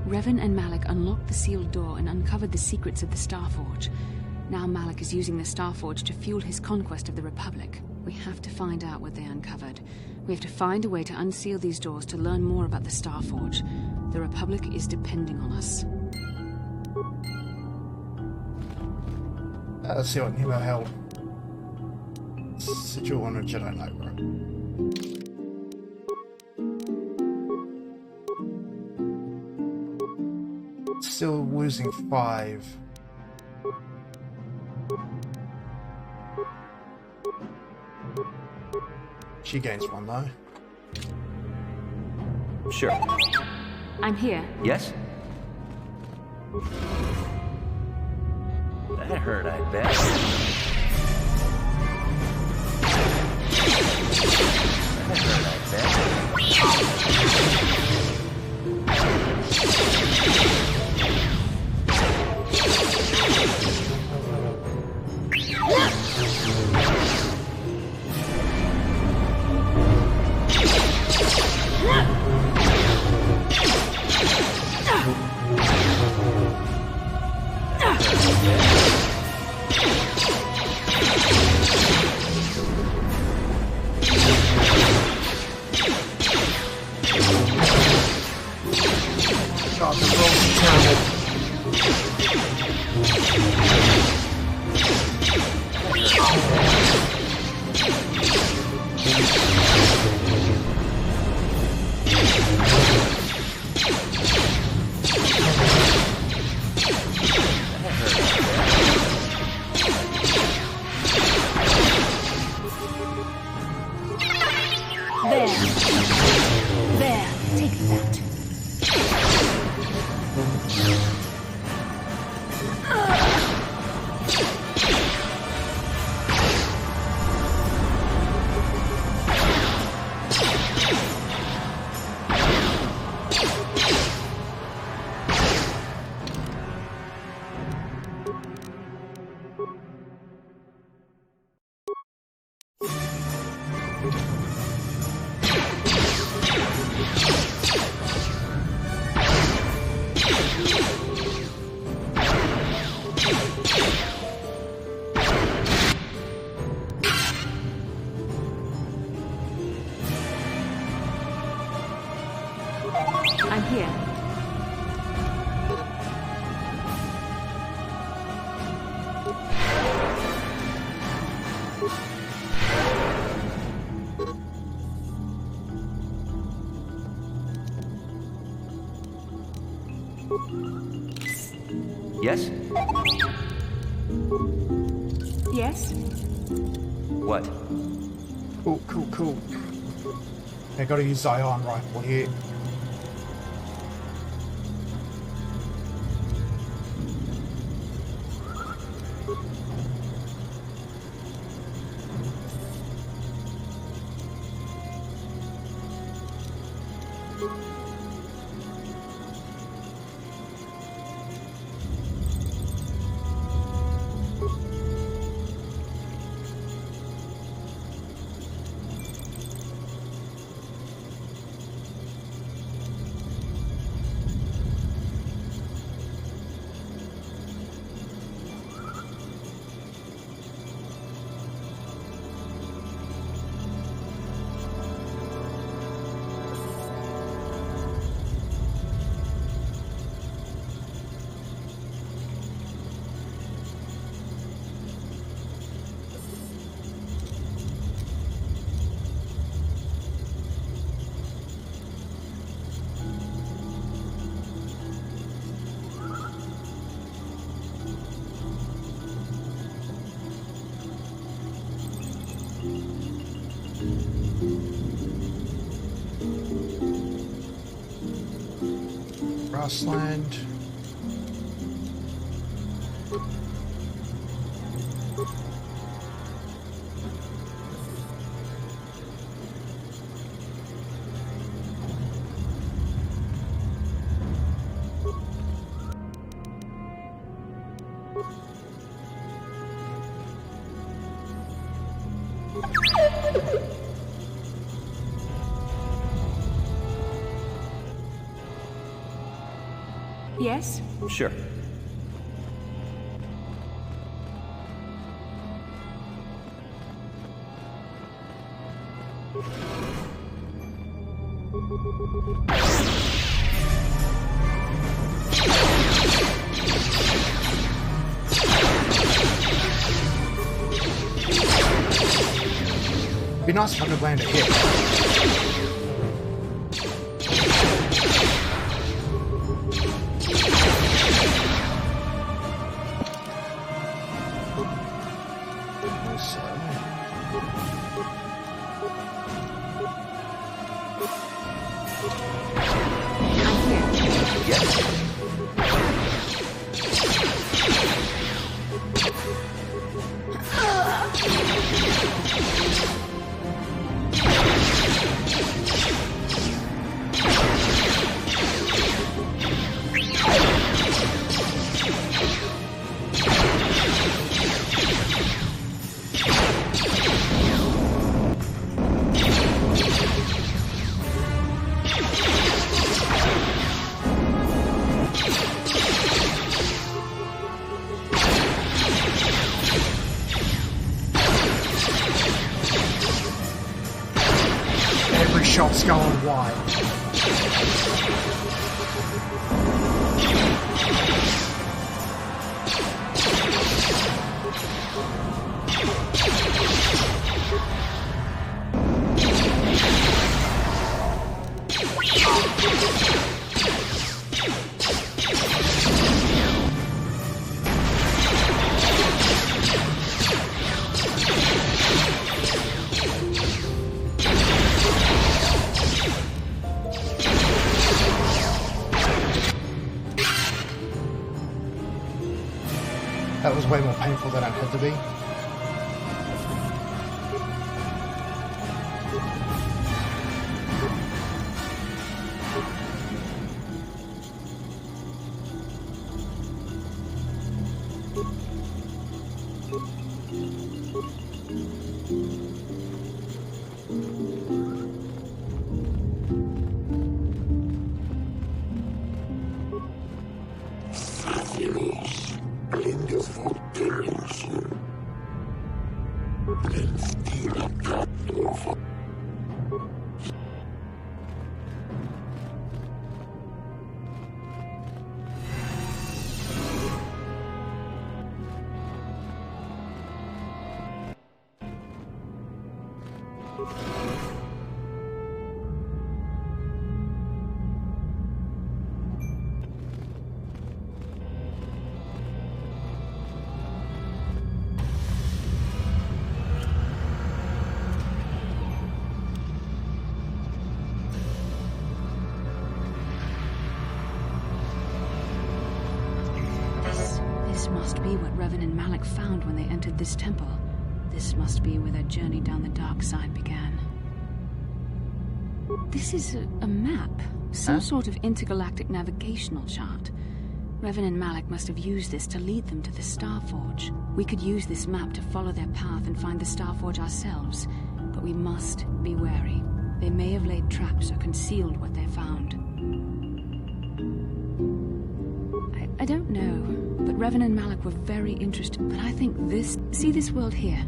Revan and Malik unlocked the sealed door and uncovered the secrets of the Starforge. Now Malik is using the Starforge to fuel his conquest of the Republic. We have to find out what they uncovered. We have to find a way to unseal these doors to learn more about the Starforge. The Republic is depending on us. Let's see what Nemo held. Sigil on a Jedi Knight, bro. Still losing 5. She gains 1 though. Sure. I'm here. Yes? That hurt, I bet. That hurt, I bet. God, the rolls are terrible. There, take that. I'm here. Yes? Yes? What? Cool. I gotta use Zion rifle here. Grassland. Yes? Sure. Be nice if I could land a hit. Shot's going wide. That was way more painful than it had to be. This must be what Revan and Malak found when they entered this temple. This must be where their journey down the dark side began. This is a map. Some sort of intergalactic navigational chart. Revan and Malak must have used this to lead them to the Starforge. We could use this map to follow their path and find the Starforge ourselves, but we must be wary. They may have laid traps or concealed what they found. I don't know, but Revan and Malak were very interested. But I think this... See this world here?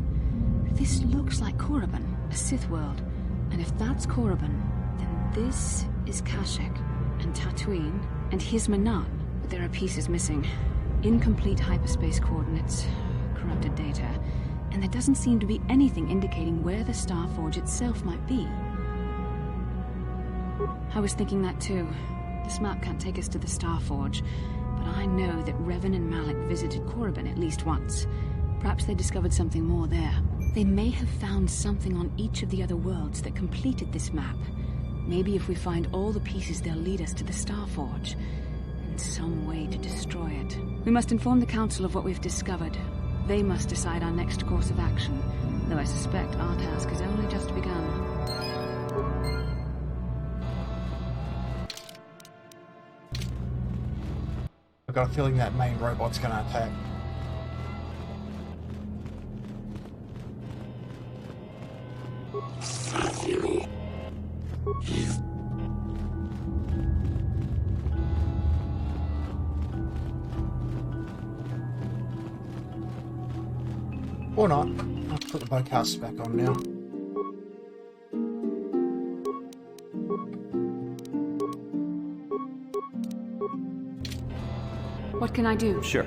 This looks like Korriban, a Sith world. And if that's Korriban, then this is Kashyyyk, and Tatooine, and His-Manat. But there are pieces missing. Incomplete hyperspace coordinates, corrupted data, and there doesn't seem to be anything indicating where the Starforge itself might be. I was thinking that too. This map can't take us to the Starforge, but I know that Revan and Malak visited Korriban at least once. Perhaps they discovered something more there. They may have found something on each of the other worlds that completed this map. Maybe if we find all the pieces, they'll lead us to the Starforge, and some way to destroy it. We must inform the Council of what we've discovered. They must decide our next course of action, though I suspect our task has only just begun. I've got a feeling that main robot's gonna attack. Or not. I'll put the Bowcaster back on now. What can I do? Sure.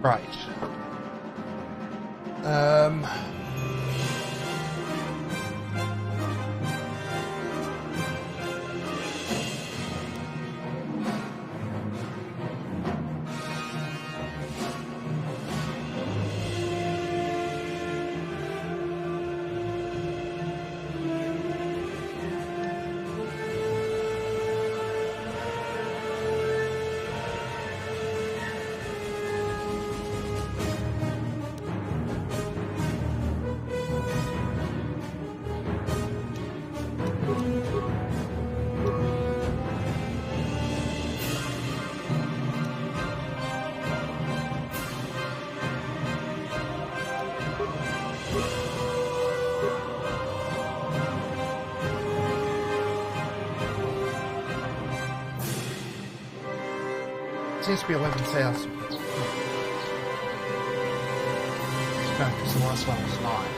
Right. Seems to be 11,000. No, because the last one was 9.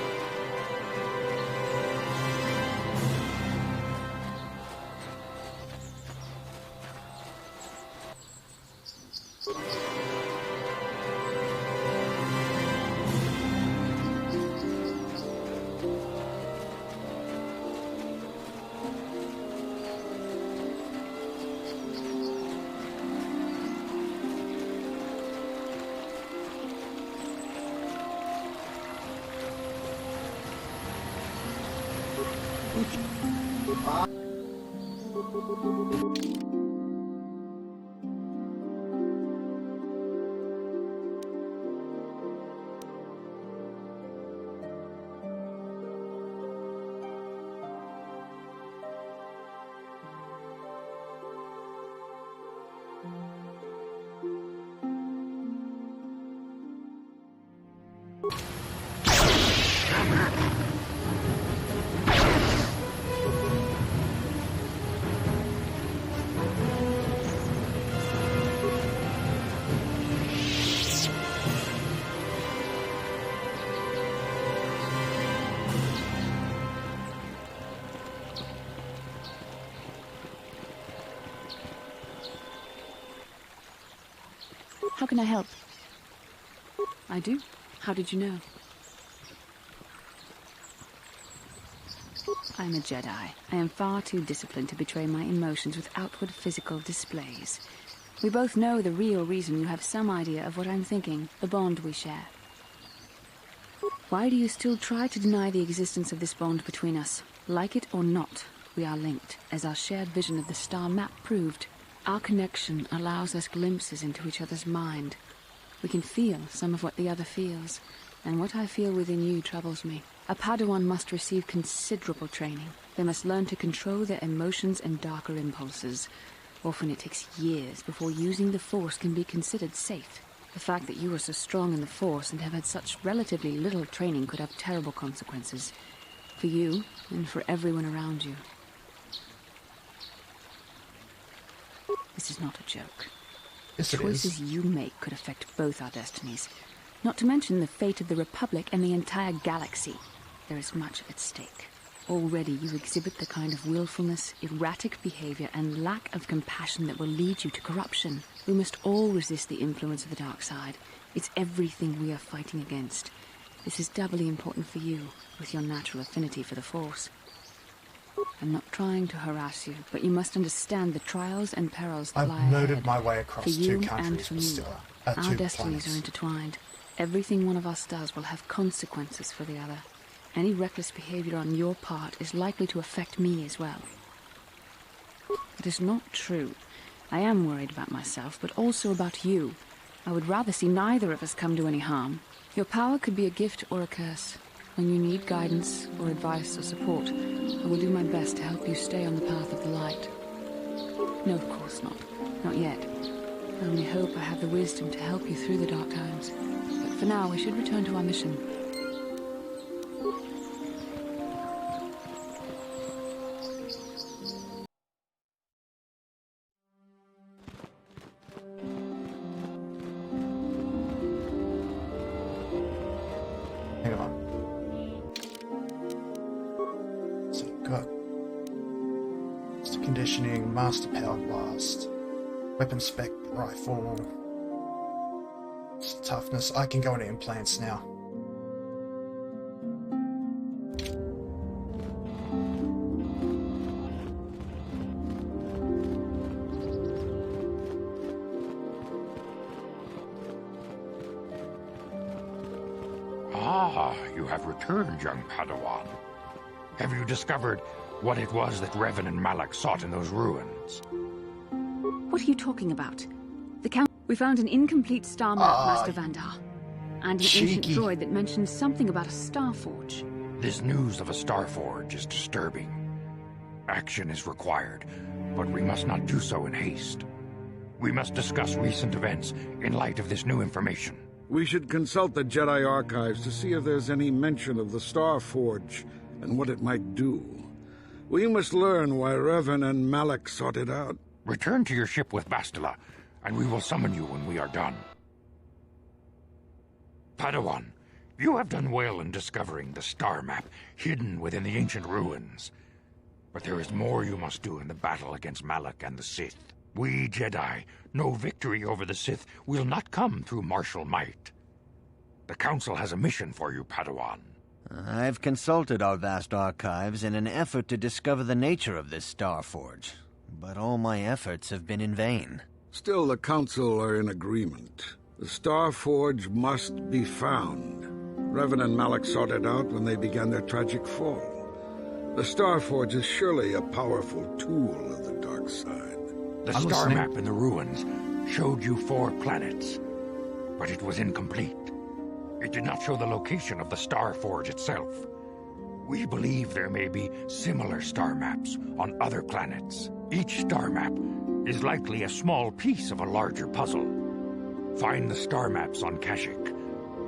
How can I help? I do. How did you know? I'm a Jedi. I am far too disciplined to betray my emotions with outward physical displays. We both know the real reason you have some idea of what I'm thinking, the bond we share. Why do you still try to deny the existence of this bond between us? Like it or not, we are linked, as our shared vision of the star map proved. Our connection allows us glimpses into each other's mind. We can feel some of what the other feels, and what I feel within you troubles me. A Padawan must receive considerable training. They must learn to control their emotions and darker impulses. Often it takes years before using the Force can be considered safe. The fact that you are so strong in the Force and have had such relatively little training could have terrible consequences. For you, and for everyone around you. This is not a joke. Yes, the choices you make could affect both our destinies. Not to mention the fate of the Republic and the entire galaxy. There is much at stake. Already you exhibit the kind of willfulness, erratic behavior, and lack of compassion that will lead you to corruption. We must all resist the influence of the dark side. It's everything we are fighting against. This is doubly important for you, with your natural affinity for the Force. I'm not trying to harass you, but you must understand the trials and perils that lie ahead. I've noted my way across for you 2 countries, and for but me. still, Our 2 destinies planets. are intertwined. Everything one of us does will have consequences for the other. Any reckless behavior on your part is likely to affect me as well. It is not true. I am worried about myself, but also about you. I would rather see neither of us come to any harm. Your power could be a gift or a curse. When you need guidance or advice or support, I will do my best to help you stay on the path of the light. No, of course not. Not yet. I only hope I have the wisdom to help you through the dark times. But for now, we should return to our mission. Hang on. So got conditioning, master power blast, weapon spec rifle, toughness. I can go into implants now. Ah, you have returned, young Padawan. Have you discovered what it was that Revan and Malak sought in those ruins? What are you talking about? We found an incomplete star map, Master Vandar. And an ancient droid that mentioned something about a star forge. This news of a star forge is disturbing. Action is required, but we must not do so in haste. We must discuss recent events in light of this new information. We should consult the Jedi archives to see if there's any mention of the Star Forge and what it might do. We must learn why Revan and Malak sought it out. Return to your ship with Bastila, and we will summon you when we are done. Padawan, you have done well in discovering the star map hidden within the ancient ruins. But there is more you must do in the battle against Malak and the Sith. We Jedi know victory over the Sith will not come through martial might. The Council has a mission for you, Padawan. I've consulted our vast archives in an effort to discover the nature of this Star Forge, but all my efforts have been in vain. Still, the Council are in agreement. The Star Forge must be found. Revan and Malak sought it out when they began their tragic fall. The Star Forge is surely a powerful tool of the dark side. The star map in the ruins showed you 4 planets, but it was incomplete. It did not show the location of the Star Forge itself. We believe there may be similar star maps on other planets. Each star map is likely a small piece of a larger puzzle. Find the star maps on Kashyyyk,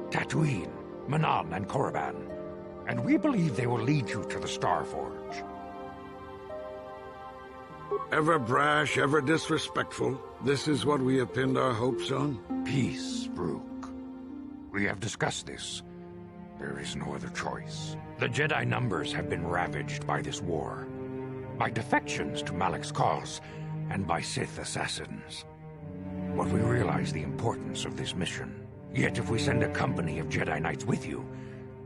Tatooine, Manan, and Korriban, and we believe they will lead you to the Star Forge. Ever brash, ever disrespectful. This is what we have pinned our hopes on? Peace, Rook. We have discussed this. There is no other choice. The Jedi numbers have been ravaged by this war, by defections to Malak's cause, and by Sith assassins. But we realize the importance of this mission. Yet if we send a company of Jedi Knights with you,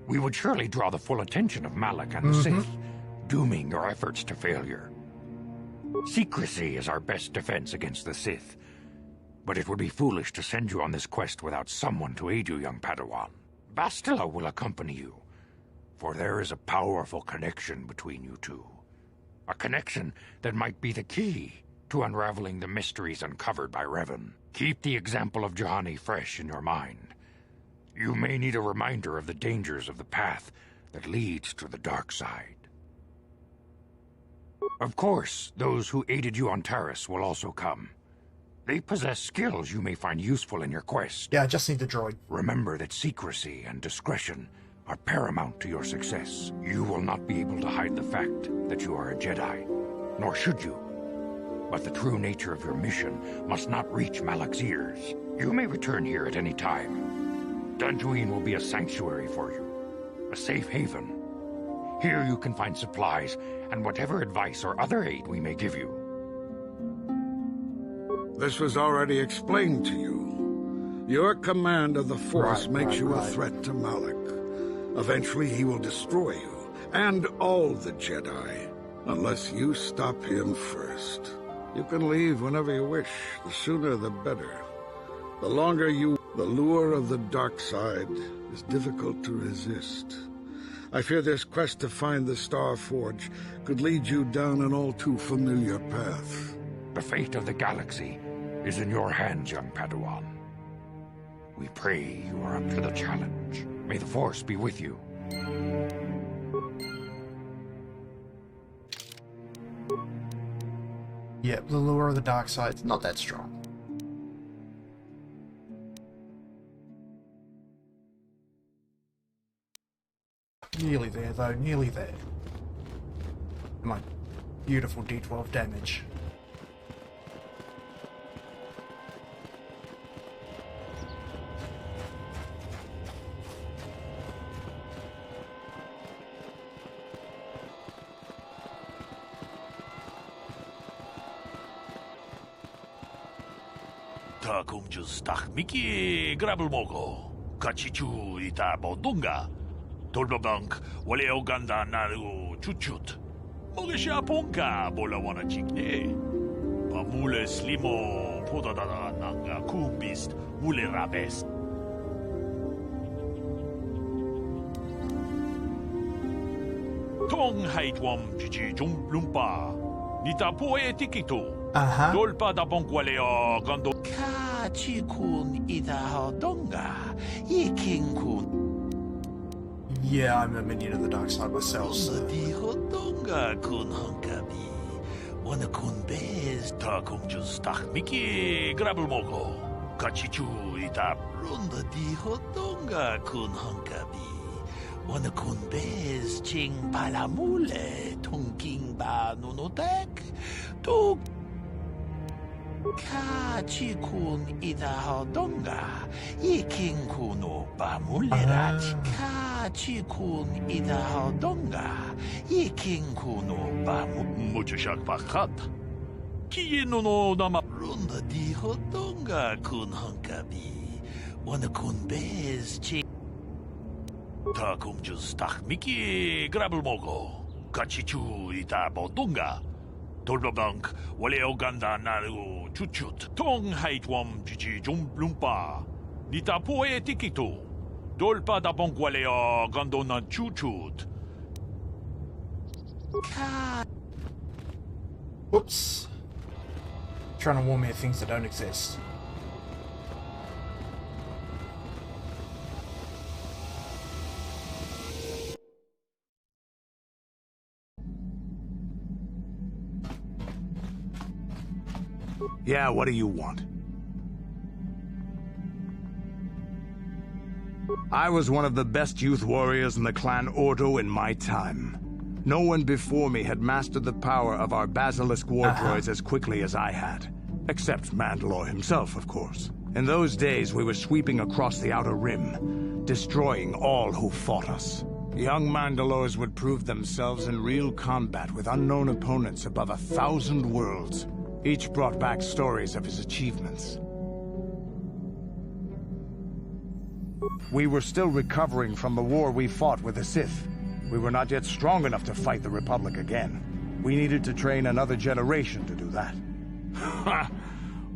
we would surely draw the full attention of Malak and the Sith, dooming your efforts to failure. Secrecy is our best defense against the Sith, but it would be foolish to send you on this quest without someone to aid you, young Padawan. Bastila will accompany you, for there is a powerful connection between you two. A connection that might be the key to unraveling the mysteries uncovered by Revan. Keep the example of Juhani fresh in your mind. You may need a reminder of the dangers of the path that leads to the dark side. Of course, those who aided you on Taris will also come. They possess skills you may find useful in your quest. Yeah, I just need the droid. Remember that secrecy and discretion are paramount to your success. You will not be able to hide the fact that you are a Jedi, nor should you. But the true nature of your mission must not reach Malak's ears. You may return here at any time. Dantooine will be a sanctuary for you, a safe haven. Here you can find supplies and whatever advice or other aid we may give you. This was already explained to you. Your command of the Force makes you a threat to Malak. Eventually he will destroy you, and all the Jedi, unless you stop him first. You can leave whenever you wish. The sooner the better. The longer you... The lure of the dark side is difficult to resist. I fear this quest to find the Star Forge could lead you down an all too familiar path. The fate of the galaxy is in your hands, young Padawan. We pray you are up to the challenge. May the Force be with you. Yep, the lure of the dark side's not that strong. Nearly there, though. Nearly there. My beautiful D12 damage. Takumjus takmiki grabel mogo. Kachichu ita bodunga. Tolbabank wale oganda naru chuchut. Mogesha ponka bola wana chikne. Pamule slimo podadada nanga kumbist mule rabest. Tong haitwam jiji lumpa. Nita poe tikito. Dolpa da bonkwaleo gando. Kachikun ida hodonga. Yikinkun. Yeah, I'm a minion of the dark side myself. Di hodonga kun honkabi. Wana kun bez takum just takmiki grabel mogo. Kachichu ita. Runda di hodonga kun honkabi. Wana kun bez ching palamule. Tungking ba nunotek. Tu. Kachikun ida hodonga. Yikinkuno bamulerach. Kachikun ida hodonga. Yikinkuno bamu. Muchashak bakhat. Kiyeno no nama. Runda di hodonga kun hankabi. Wana kun bez chi. Takum just takmiki grabel mogo. Kachichu ita bodunga. Tolbabank wale oganda naru chuchut. Tong haitwam jiji lumpa. Nita poe tikito. Dolpa da bonk wale gandona chuchut. Whoops. Trying to warn me of things that don't exist. Yeah, what do you want? I was one of the best youth warriors in the clan Ordo in my time. No one before me had mastered the power of our basilisk war droids as quickly as I had. Except Mandalore himself, of course. In those days, we were sweeping across the Outer Rim, destroying all who fought us. Young Mandalores would prove themselves in real combat with unknown opponents above 1,000 worlds. Each brought back stories of his achievements. We were still recovering from the war we fought with the Sith. We were not yet strong enough to fight the Republic again. We needed to train another generation to do that.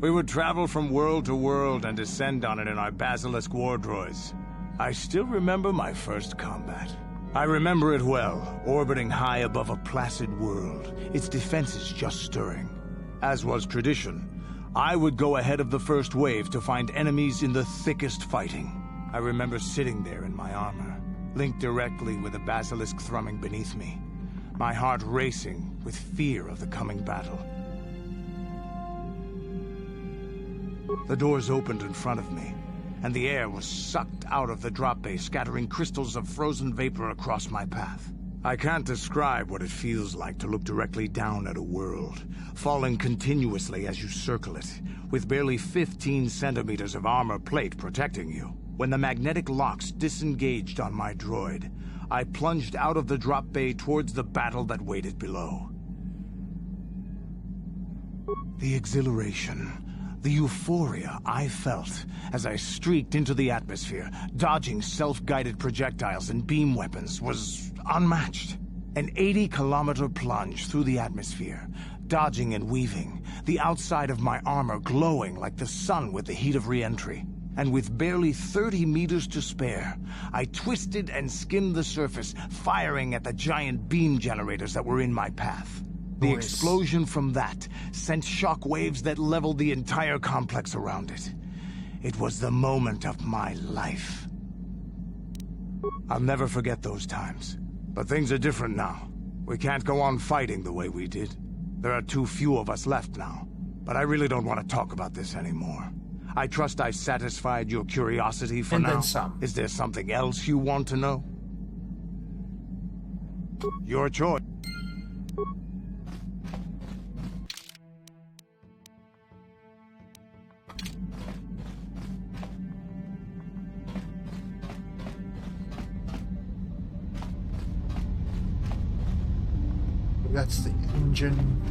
We would travel from world to world and descend on it in our basilisk war droids. I still remember my first combat. I remember it well, orbiting high above a placid world, its defenses just stirring. As was tradition, I would go ahead of the first wave to find enemies in the thickest fighting. I remember sitting there in my armor, linked directly with the basilisk thrumming beneath me, my heart racing with fear of the coming battle. The doors opened in front of me, and the air was sucked out of the drop bay, scattering crystals of frozen vapor across my path. I can't describe what it feels like to look directly down at a world, falling continuously as you circle it, with barely 15 centimeters of armor plate protecting you. When the magnetic locks disengaged on my droid, I plunged out of the drop bay towards the battle that waited below. The exhilaration, the euphoria I felt as I streaked into the atmosphere, dodging self-guided projectiles and beam weapons, was unmatched. An 80-kilometer plunge through the atmosphere, dodging and weaving, the outside of my armor glowing like the sun with the heat of re-entry. And with barely 30 meters to spare, I twisted and skimmed the surface, firing at the giant beam generators that were in my path. The Noise. explosion from that sent shock waves that leveled the entire complex around it. It was the moment of my life. I'll never forget those times. But things are different now. We can't go on fighting the way we did. There are too few of us left now. But I really don't want to talk about this anymore. I trust I satisfied your curiosity for now. And then some. Is there something else you want to know? Your choice. That's the engine.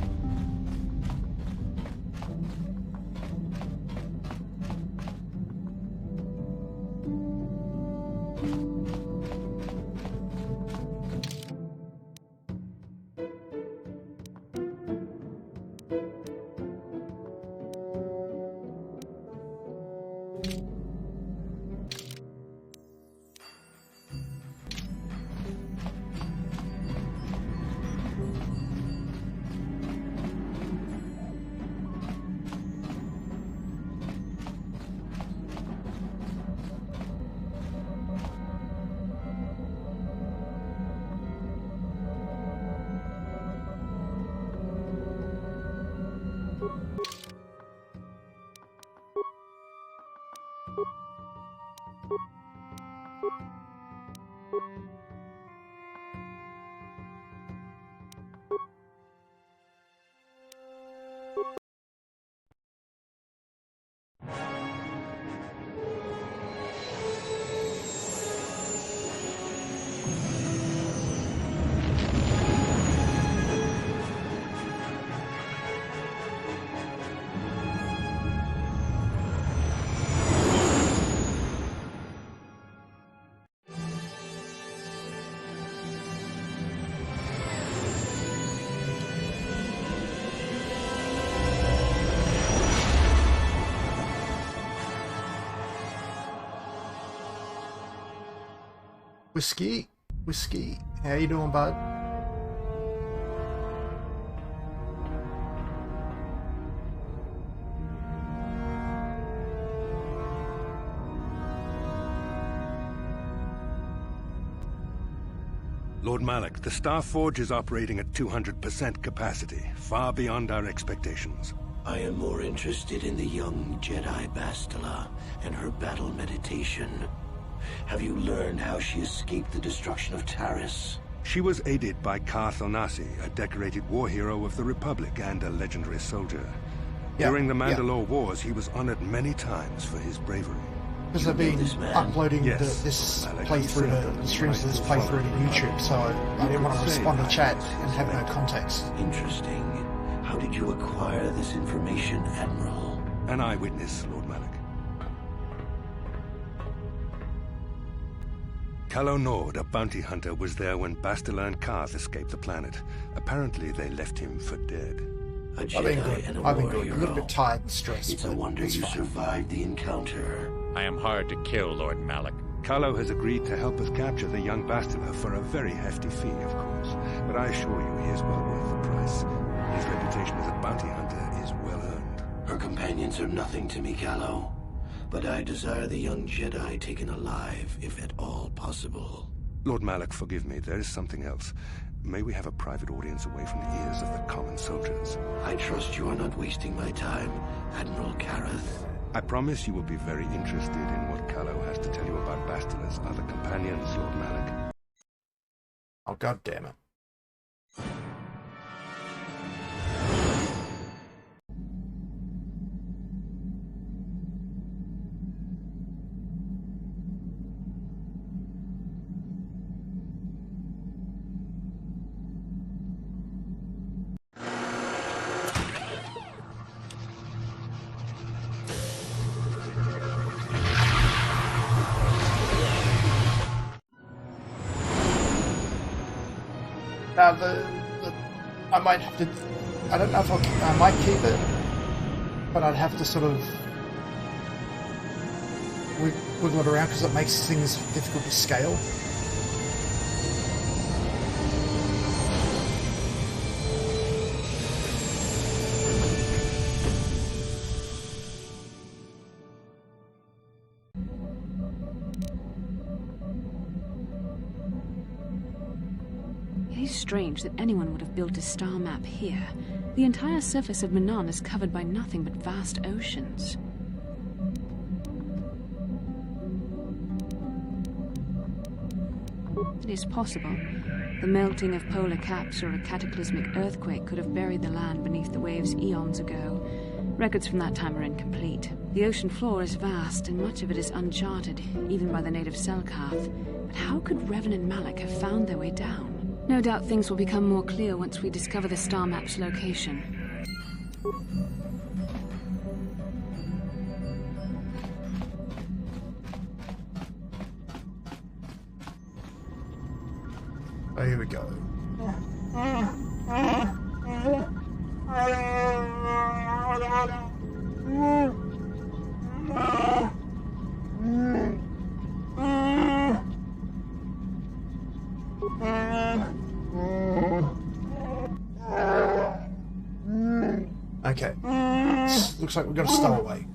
Whiskey, how you doing, bud? Lord Malak, the Star Forge is operating at 200% capacity, far beyond our expectations. I am more interested in the young Jedi Bastila and her battle meditation. Have you learned how she escaped the destruction of Taris? She was aided by Karth Onasi, a decorated war hero of the Republic and a legendary soldier. During the Mandalore Wars, he was honored many times for his bravery. Because I've been uploading this playthrough, the streams of this playthrough to YouTube, so I didn't want to respond to chat and have no context. Interesting. How did you acquire this information, Admiral? An eyewitness, Lord Malak. Calo Nord, a bounty hunter, was there when Bastila and Karth escaped the planet. Apparently, they left him for dead. A Jedi and a I've been war good. A little bit tired and stressed. It's a wonder you survived the encounter. I am hard to kill, Lord Malak. Calo has agreed to help us capture the young Bastila for a very hefty fee, of course. But I assure you, he is well worth the price. His reputation as a bounty hunter is well earned. Her companions are nothing to me, Calo. But I desire the young Jedi taken alive, if at all possible. Lord Malak, forgive me. There is something else. May we have a private audience away from the ears of the common soldiers? I trust you are not wasting my time, Admiral Kareth. I promise you will be very interested in what Calo has to tell you about Bastila's other companions, Lord Malak. Oh, god damn it. Now I might have to. I don't know if I might keep it, but I'd have to sort of wiggle it around because it makes things difficult to scale. strange that anyone would have built a star map here. The entire surface of Manon is covered by nothing but vast oceans. It is possible. The melting of polar caps or a cataclysmic earthquake could have buried the land beneath the waves eons ago. Records from that time are incomplete. The ocean floor is vast, and much of it is uncharted, even by the native Selkath. But how could Revan and Malak have found their way down? No doubt things will become more clear once we discover the star map's location. Oh, here we go. Okay. Looks like we've got a stowaway.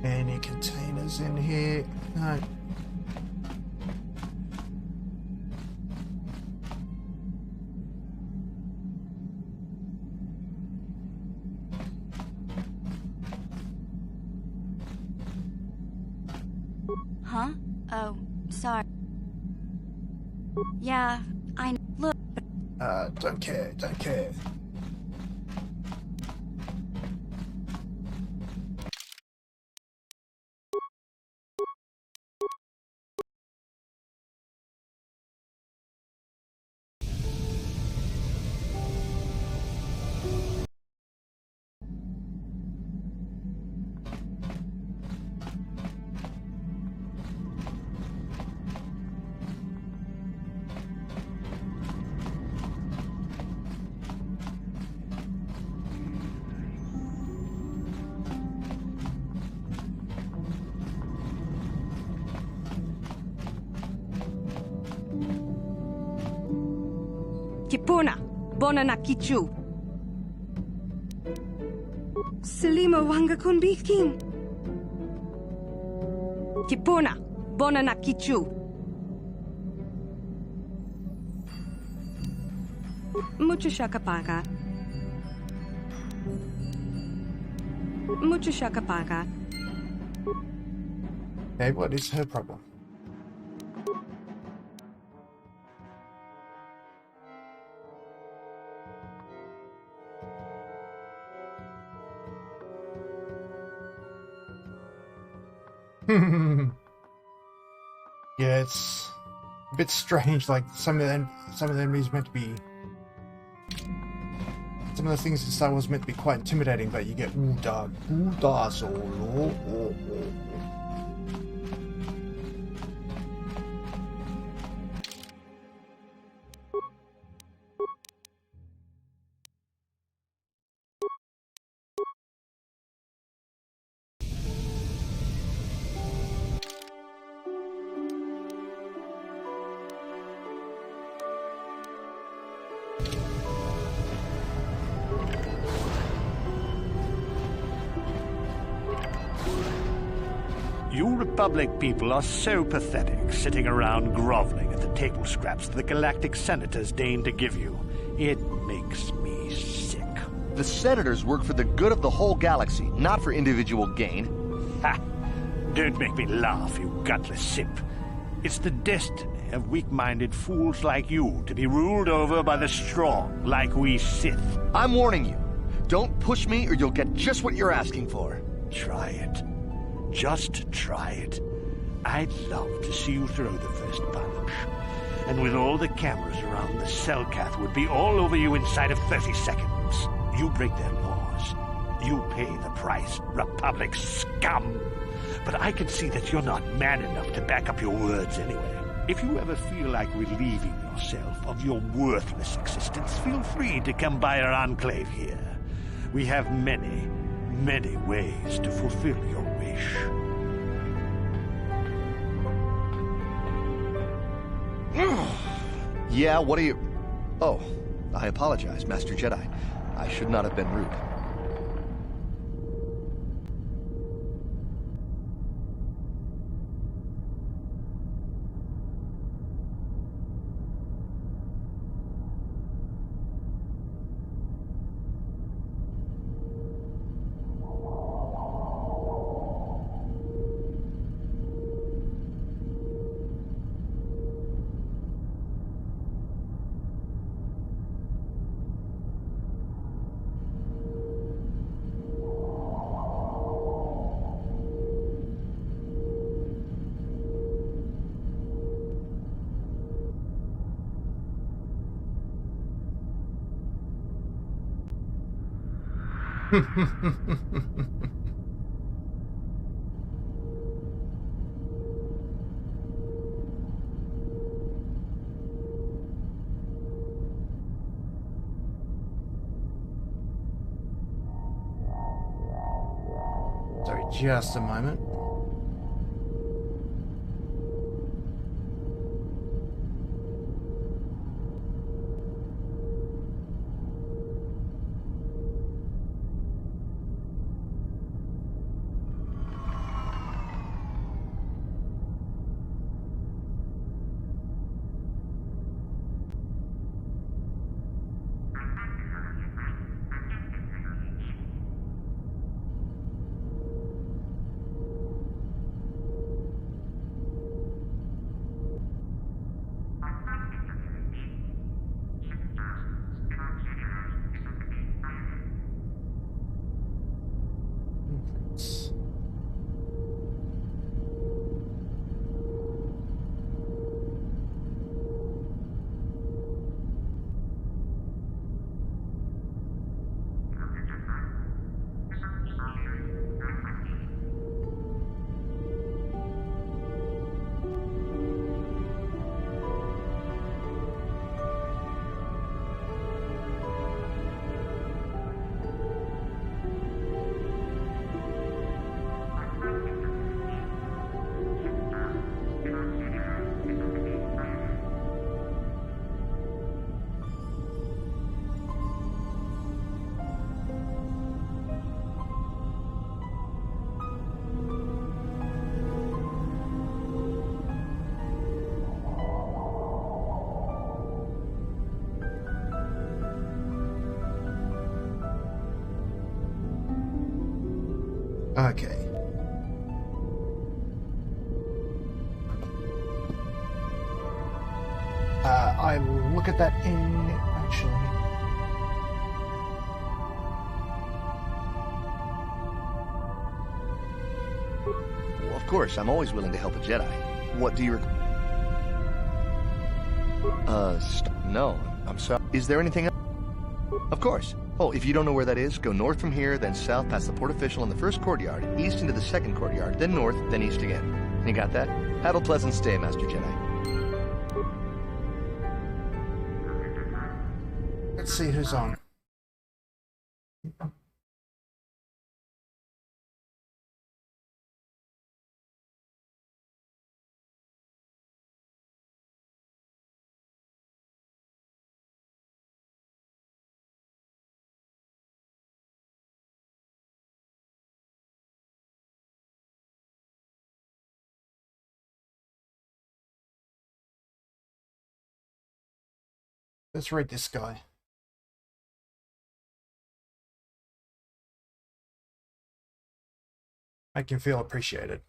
Any containers in here? No. Huh? Oh, sorry. Yeah, look. Don't care, don't care. Kipuna, bona na kichu. Selima wanga kunbikin. Kipuna, bona na kichu. Mucho shakapaga. Mucho shakapaga. Hey, what is her problem? Yeah, it's a bit strange. Like some of the enemies meant to be, some of the things in Star Wars meant to be quite intimidating, but you get Uda Solo. You Republic people are so pathetic, sitting around groveling at the table scraps the Galactic Senators deign to give you. It makes me sick. The Senators work for the good of the whole galaxy, not for individual gain. Ha! Don't make me laugh, you gutless simp. It's the destiny of weak-minded fools like you to be ruled over by the strong, like we Sith. I'm warning you. Don't push me or you'll get just what you're asking for. Try it. Just try it. I'd love to see you throw the first punch. And with all the cameras around, the Cellcath would be all over you inside of 30 seconds. You break their laws. You pay the price, Republic scum. But I can see that you're not man enough to back up your words anyway. If you ever feel like relieving yourself of your worthless existence, feel free to come by our enclave here. We have many, many ways to fulfill your wish. Yeah, what are you... Oh, I apologize, Master Jedi. I should not have been rude. Sorry, just a moment. Okay. I will look at that in... actually... Well, of course, I'm always willing to help a Jedi. What do you no, I'm sorry. Is there anything else? Of course. Oh, if you don't know where that is, go north from here, then south past the port official in the first courtyard, east into the second courtyard, then north, then east again. You got that? Have a pleasant stay, Master Jedi. Let's see who's on. Let's read this guy. Make him feel appreciated.